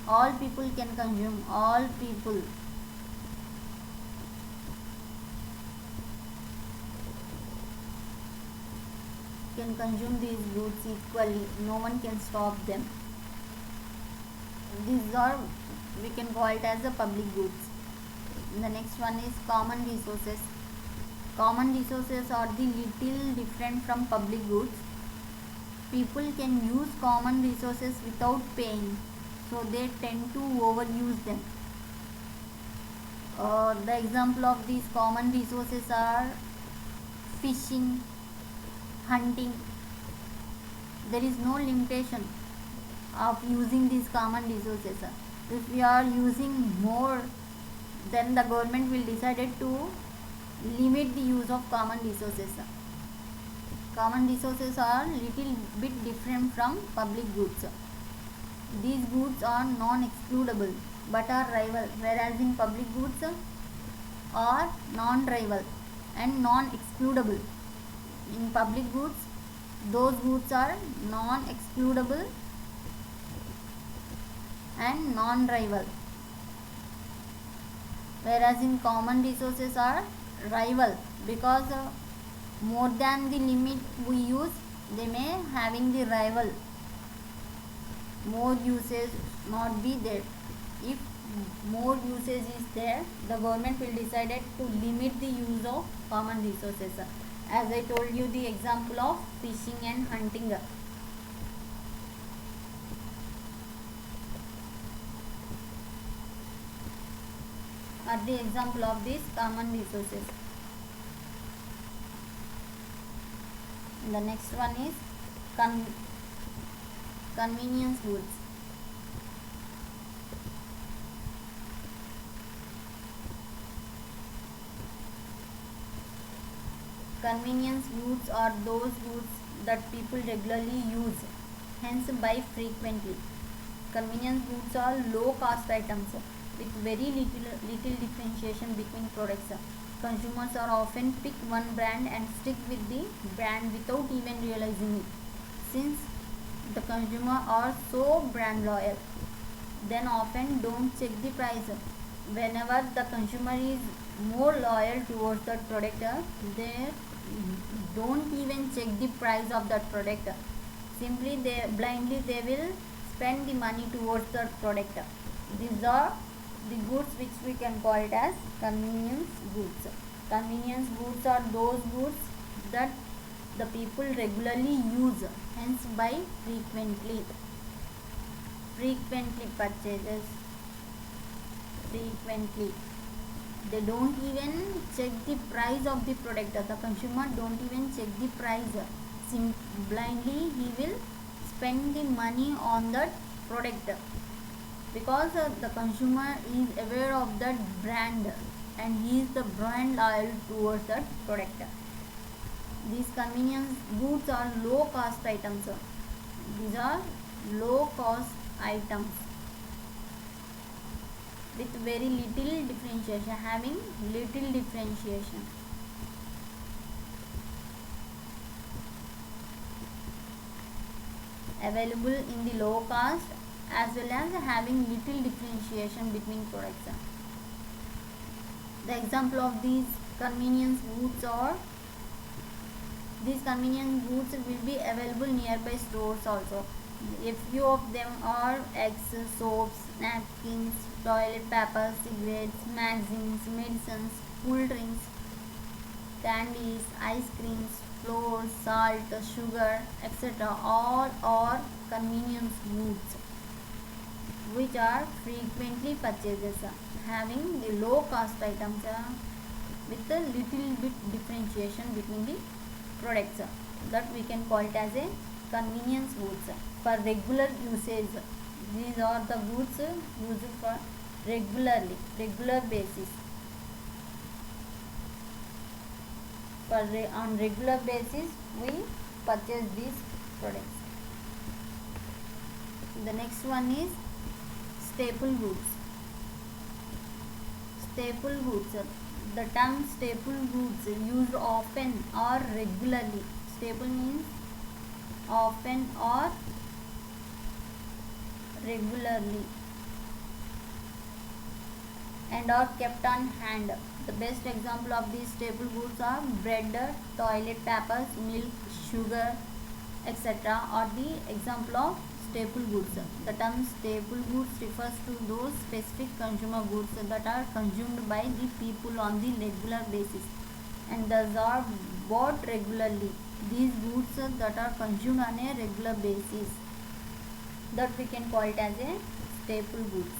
All people can consume. All people. Can consume these goods equally. No one can stop them. These are, we can call it as the public goods. The next one is common resources. Common resources are the little different from public goods. People can use common resources without paying, so they tend to overuse them. The example of these common resources are fishing, hunting. There is no limitation of using these common resources. If we are using more, then the government will decide to limit the use of common resources. Common resources are little bit different from public goods. These goods are non-excludable but are rival, whereas in public goods are non-rival and non-excludable. In public goods, those goods are non-excludable and non-rival, whereas in common resources are rival because more than the limit we use, they may having the rival. More usage not be there. If more usage is there, the government will decide to limit the use of common resources. As I told you the example of fishing and hunting. Are the example of these common resources. The next one is convenience goods. Convenience goods are those goods that people regularly use, hence buy frequently. Convenience goods are low cost items with very little differentiation between products. Consumers are often pick one brand and stick with the brand without even realizing it. Since the consumer are so brand loyal, then often don't check the price. Whenever the consumer is more loyal towards that product, they don't even check the price of that product. Simply they blindly they will spend the money towards that product. These are the goods which we can call it as convenience goods. Convenience goods are those goods that the people regularly use, hence buy frequently. Frequently purchases. Frequently. They don't even check the price of the product. The consumer don't even check the price. Blindly he will spend the money on that product, because the consumer is aware of that brand and he is the brand loyal towards that product. These convenience goods are low cost items. These are low cost items with very little differentiation, having little differentiation. Available in the low cost as well as having little differentiation between products. The example of these convenience goods are, these convenience goods will be available nearby stores also. A few of them are eggs, soaps, napkins, toilet paper, cigarettes, magazines, medicines, cool drinks, candies, ice creams, flour, salt, sugar, etc. All are convenience goods which are frequently purchased, having the low cost items with a little bit differentiation between the products, that we can call it as a convenience goods for regular usage. These are the goods used for regular basis. On regular basis we purchase these products. The next one is staple goods. Staple goods. The term staple goods used often or regularly. Staple means often or regularly, and are kept on hand. The best example of these staple goods are bread, toilet papers, milk, sugar, etc. are the example of staple goods. The term staple goods refers to those specific consumer goods that are consumed by the people on the regular basis and thus are bought regularly. These goods that are consumed on a regular basis, that we can call it as a staple goods.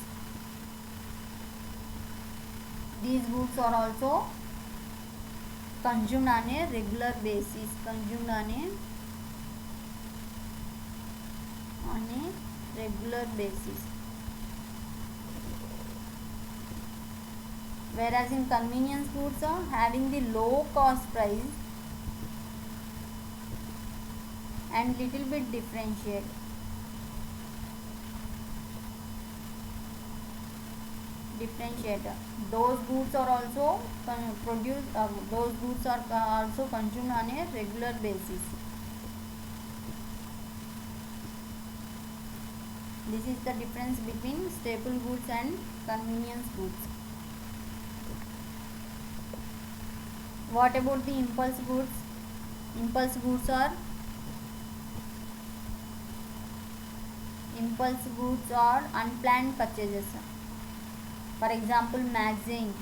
These goods are also consumed on a regular basis. Consumed on a regular basis. Whereas in convenience goods are having the low cost price and little bit differentiate. Those goods are also produced. Those goods are also consumed on a regular basis. This is the difference between staple goods and convenience goods. What about the impulse goods? Impulse goods are unplanned purchases. For example, magazine.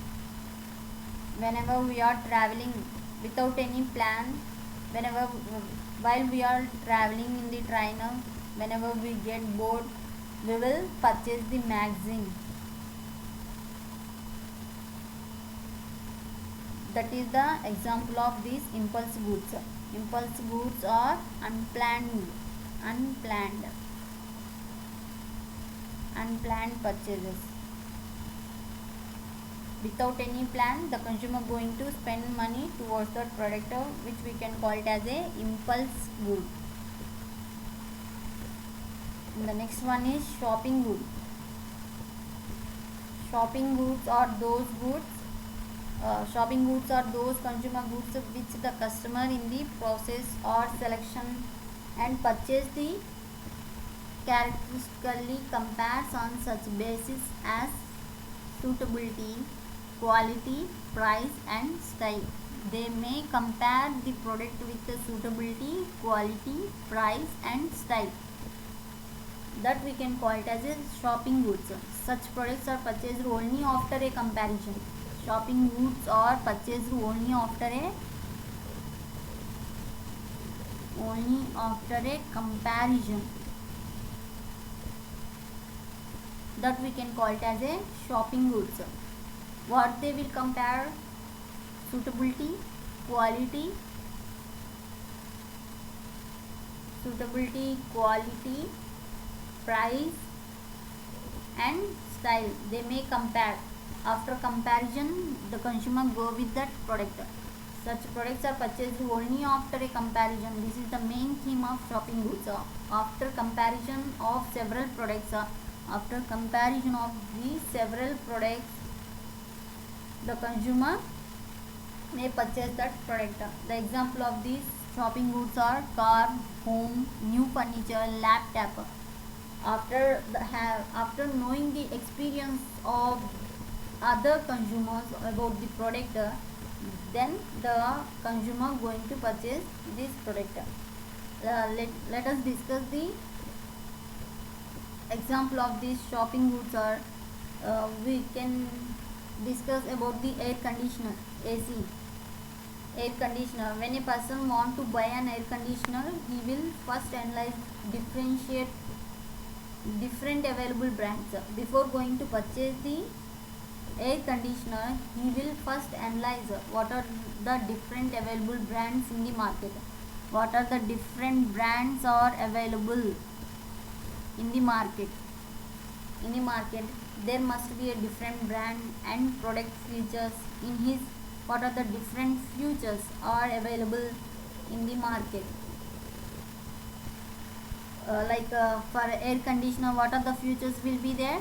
Whenever we are traveling without any plan, while we are traveling in the train, whenever we get bored, we will purchase the magazine. That is the example of these impulse goods. Impulse goods are unplanned purchases. Without any plan, the consumer going to spend money towards that product, which we can call it as a impulse good. And the next one is shopping good. Shopping goods are those consumer goods which the customer in the process or selection and purchase the characteristically compares on such basis as suitability, quality, price and style. They may compare the product with the suitability, quality, price and style. that we can call it as a shopping goods. Such products are purchased only after a comparison. Shopping goods are purchased only after a comparison, that we can call it as a shopping goods. What they will compare? Suitability, quality, price and style. They may compare. After comparison, the consumer go with that product. Such products are purchased only after a comparison. This is the main theme of shopping goods. After comparison of several products, the consumer may purchase that product. The example of these shopping goods are car, home, new furniture, laptop. After knowing the experience of other consumers about the product, then the consumer going to purchase this product. Let us discuss the example of these shopping goods. We can discuss about the air conditioner, AC. Air conditioner. When a person want to buy an air conditioner, he will first analyze, differentiate different available brands. Before going to purchase the air conditioner, he will first analyze what are the different available brands in the market. What are the different brands are available in the market? In the market, there must be a different brand and product features in his. What are the different features are available in the market? For air conditioner, what are the features will be there?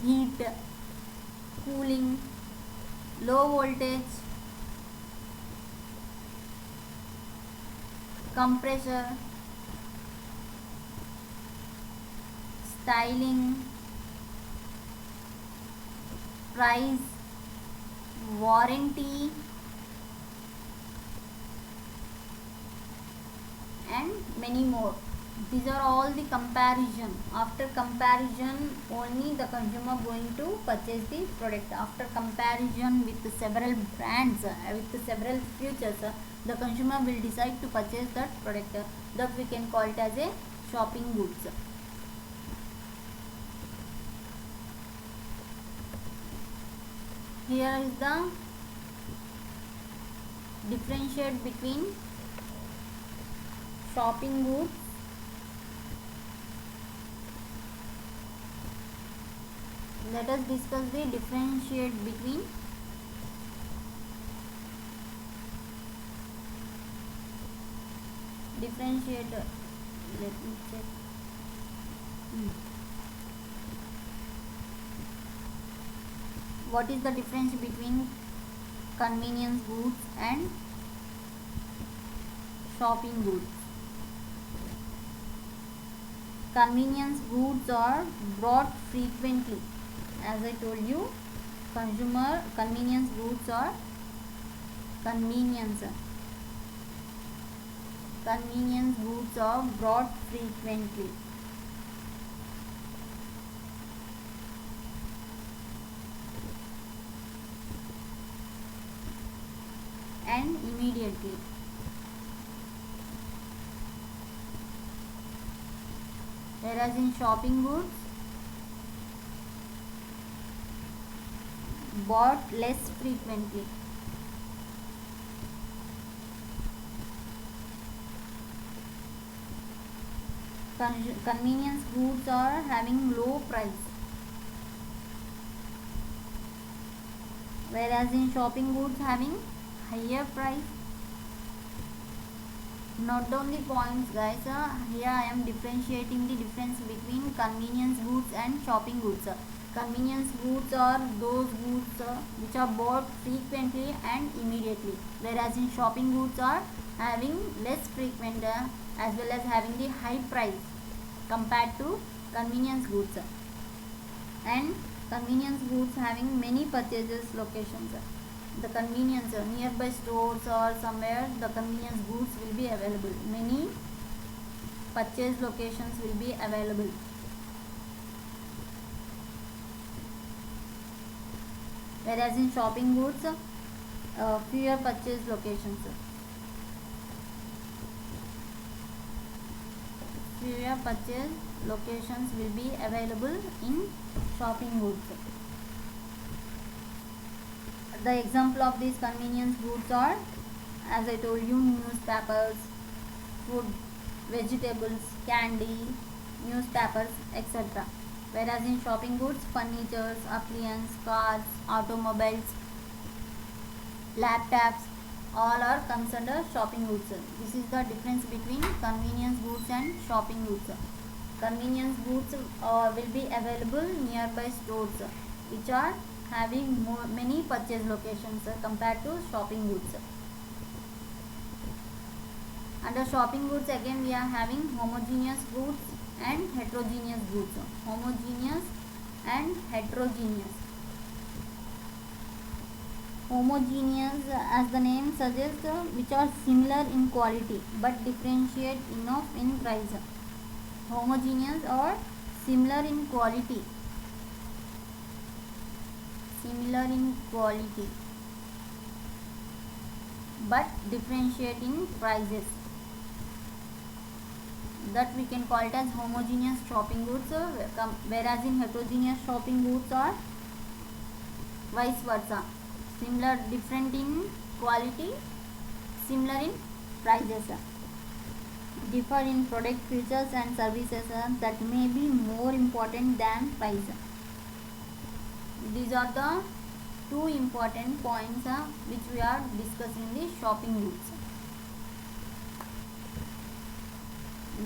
Heat, cooling, low voltage, compressor, styling, price, warranty and many more. These are all the comparison. After comparison, only the consumer going to purchase the product. After comparison with several brands, with several features, the consumer will decide to purchase that product. That we can call it as a shopping goods. Here is the differentiate between shopping goods let us discuss the differentiate between let me check. What is the difference between convenience goods and shopping goods? Convenience goods are bought frequently. As I told you, convenience goods are bought frequently. And immediately. Whereas in shopping goods, bought less frequently. Convenience goods are having low price, whereas in shopping goods having higher price. Note down the points, guys. Here I am differentiating the difference between convenience goods and shopping goods. Convenience goods are those goods which are bought frequently and immediately, whereas in shopping goods are having less frequent as well as having the high price compared to convenience goods. And convenience goods having many purchases locations. The convenience nearby stores or somewhere, the convenience goods will be available. Many purchase locations will be available. Whereas in shopping goods, fewer purchase locations. Fewer purchase locations will be available in shopping goods. The example of these convenience goods are, as I told you, newspapers, food, vegetables, candy, newspapers, etc. Whereas in shopping goods, furnitures, appliances, cars, automobiles, laptops, all are considered shopping goods. This is the difference between convenience goods and shopping goods. Convenience goods will be available nearby stores, which are having many purchase locations compared to shopping goods. Under shopping goods, again we are having homogeneous goods and heterogeneous goods. Homogeneous and heterogeneous. Homogeneous, as the name suggests, which are similar in quality but differentiate enough in price. Homogeneous or similar in quality. Similar in quality but differentiate in prices. That we can call it as homogeneous shopping goods, whereas in heterogeneous shopping goods are vice versa. Similar, different in quality, similar in prices. Differ in product features and services that may be more important than price. These are the two important points which we are discussing in the shopping goods.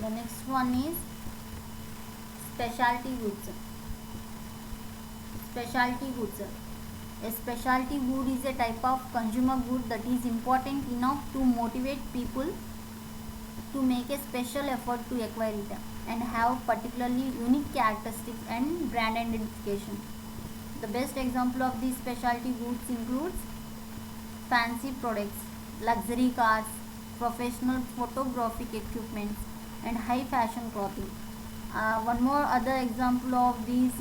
The next one is specialty goods. Specialty goods. A specialty good is a type of consumer good that is important enough to motivate people to make a special effort to acquire it and have particularly unique characteristics and brand identification. The best example of these specialty goods includes fancy products, luxury cars, professional photographic equipment, and high fashion clothing. One more other example of these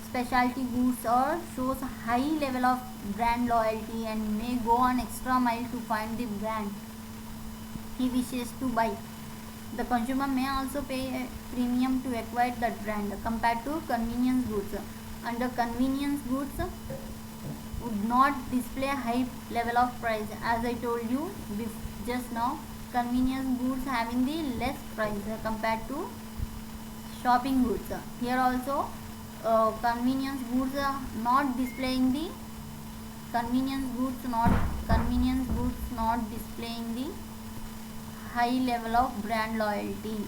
specialty goods or shows high level of brand loyalty and may go an extra mile to find the brand he wishes to buy. The consumer may also pay a premium to acquire that brand compared to convenience goods. Under convenience goods would not display a high level of price. As I told you just now, convenience goods having the less price compared to shopping goods. Here also convenience goods are not displaying the convenience goods not displaying the high level of brand loyalty.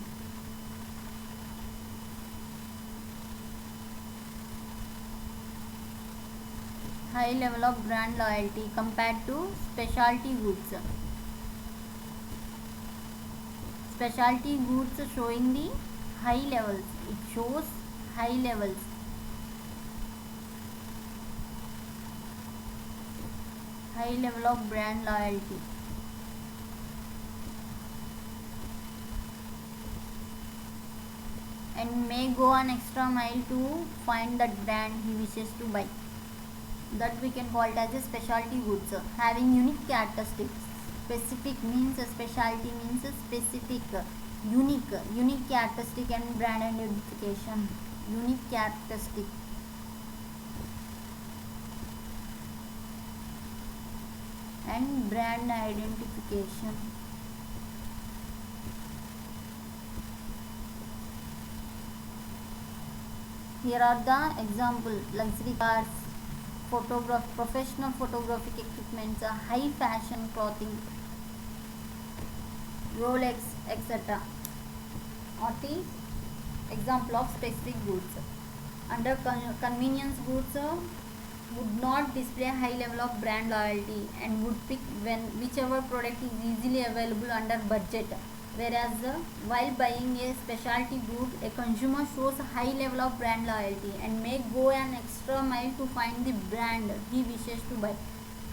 High level of brand loyalty compared to specialty goods. Specialty goods showing the high levels. It shows high levels. High level of brand loyalty. And may go an extra mile to find that brand he wishes to buy. That we can call it as a specialty goods, having unique characteristics. Specific means a specialty means a specific, unique characteristic and brand identification. Unique characteristic. And brand identification. Here are the examples: luxury cars, professional photographic equipment, high fashion clothing, Rolex, etc. Are the example of specific goods. Under convenience goods would not display high level of brand loyalty and would pick whichever product is easily available under budget. Whereas while buying a specialty good, a consumer shows a high level of brand loyalty and may go an extra mile to find the brand he wishes to buy.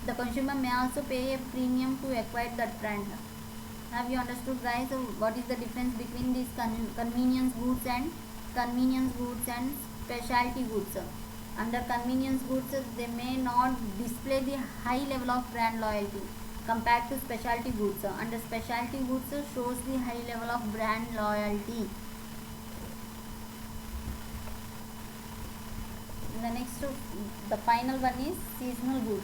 The consumer may also pay a premium to acquire that brand. Have you understood, guys? So what is the difference between these convenience goods and specialty goods? Under convenience goods, they may not display the high level of brand loyalty compared to specialty goods. Under specialty goods, shows the high level of brand loyalty. The next, the final one is seasonal goods.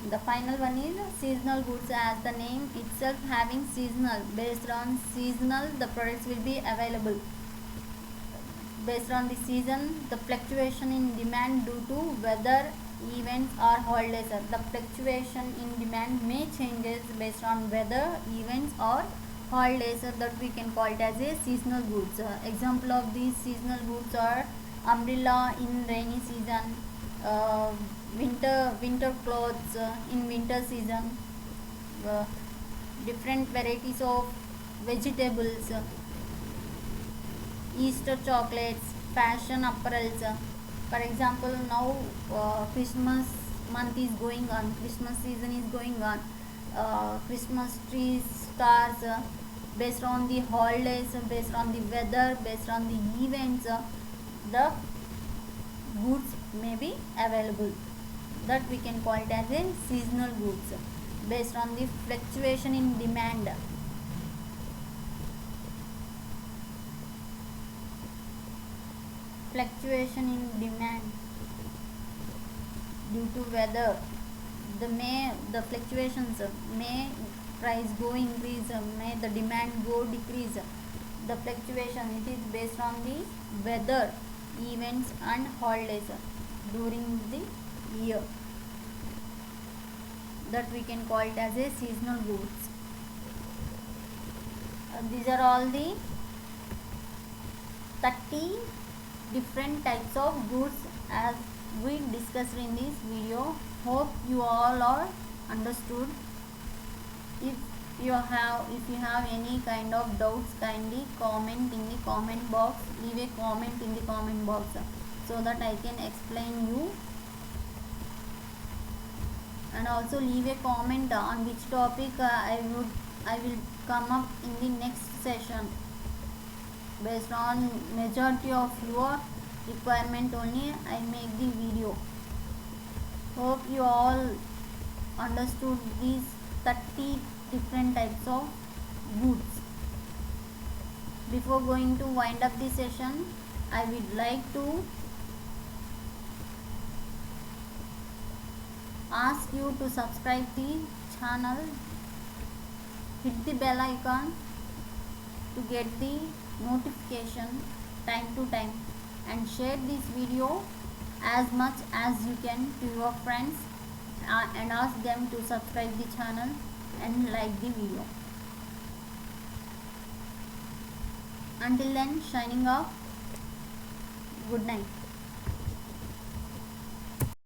The final one is seasonal goods. As the name itself having seasonal, based on seasonal the products will be available based on the season. The fluctuation in demand due to weather, events or holidays. The fluctuation in demand may changes based on weather, events or holidays, that we can call it as a seasonal goods. Example of these seasonal goods are umbrella in rainy season, winter clothes in winter season, different varieties of vegetables, Easter chocolates, fashion apparels. For example, now Christmas month is going on, Christmas season is going on. Christmas trees, stars, based on the holidays, based on the weather, based on the events, the goods may be available, that we can call it as a seasonal goods, based on the fluctuation in demand. Fluctuation in demand due to weather, the fluctuations may price go increase, may the demand go decrease. The fluctuation, it is based on the weather, events and holidays during the year, that we can call it as a seasonal goods. These are all the 30 different types of goods as we discussed in this video. Hope you all are understood. If you have any kind of doubts, kindly comment in the comment box. Leave a comment in the comment box so that I can explain you, and also leave a comment on which topic I will come up in the next session. Based on majority of your requirement only I make the video. Hope you all understood these 30 different types of goods. Before going to wind up the session, I would like to ask you to subscribe the channel, hit the bell icon to get the notification time to time, and share this video as much as you can to your friends, and ask them to subscribe the channel and like the video. Until then, shining off. Good night.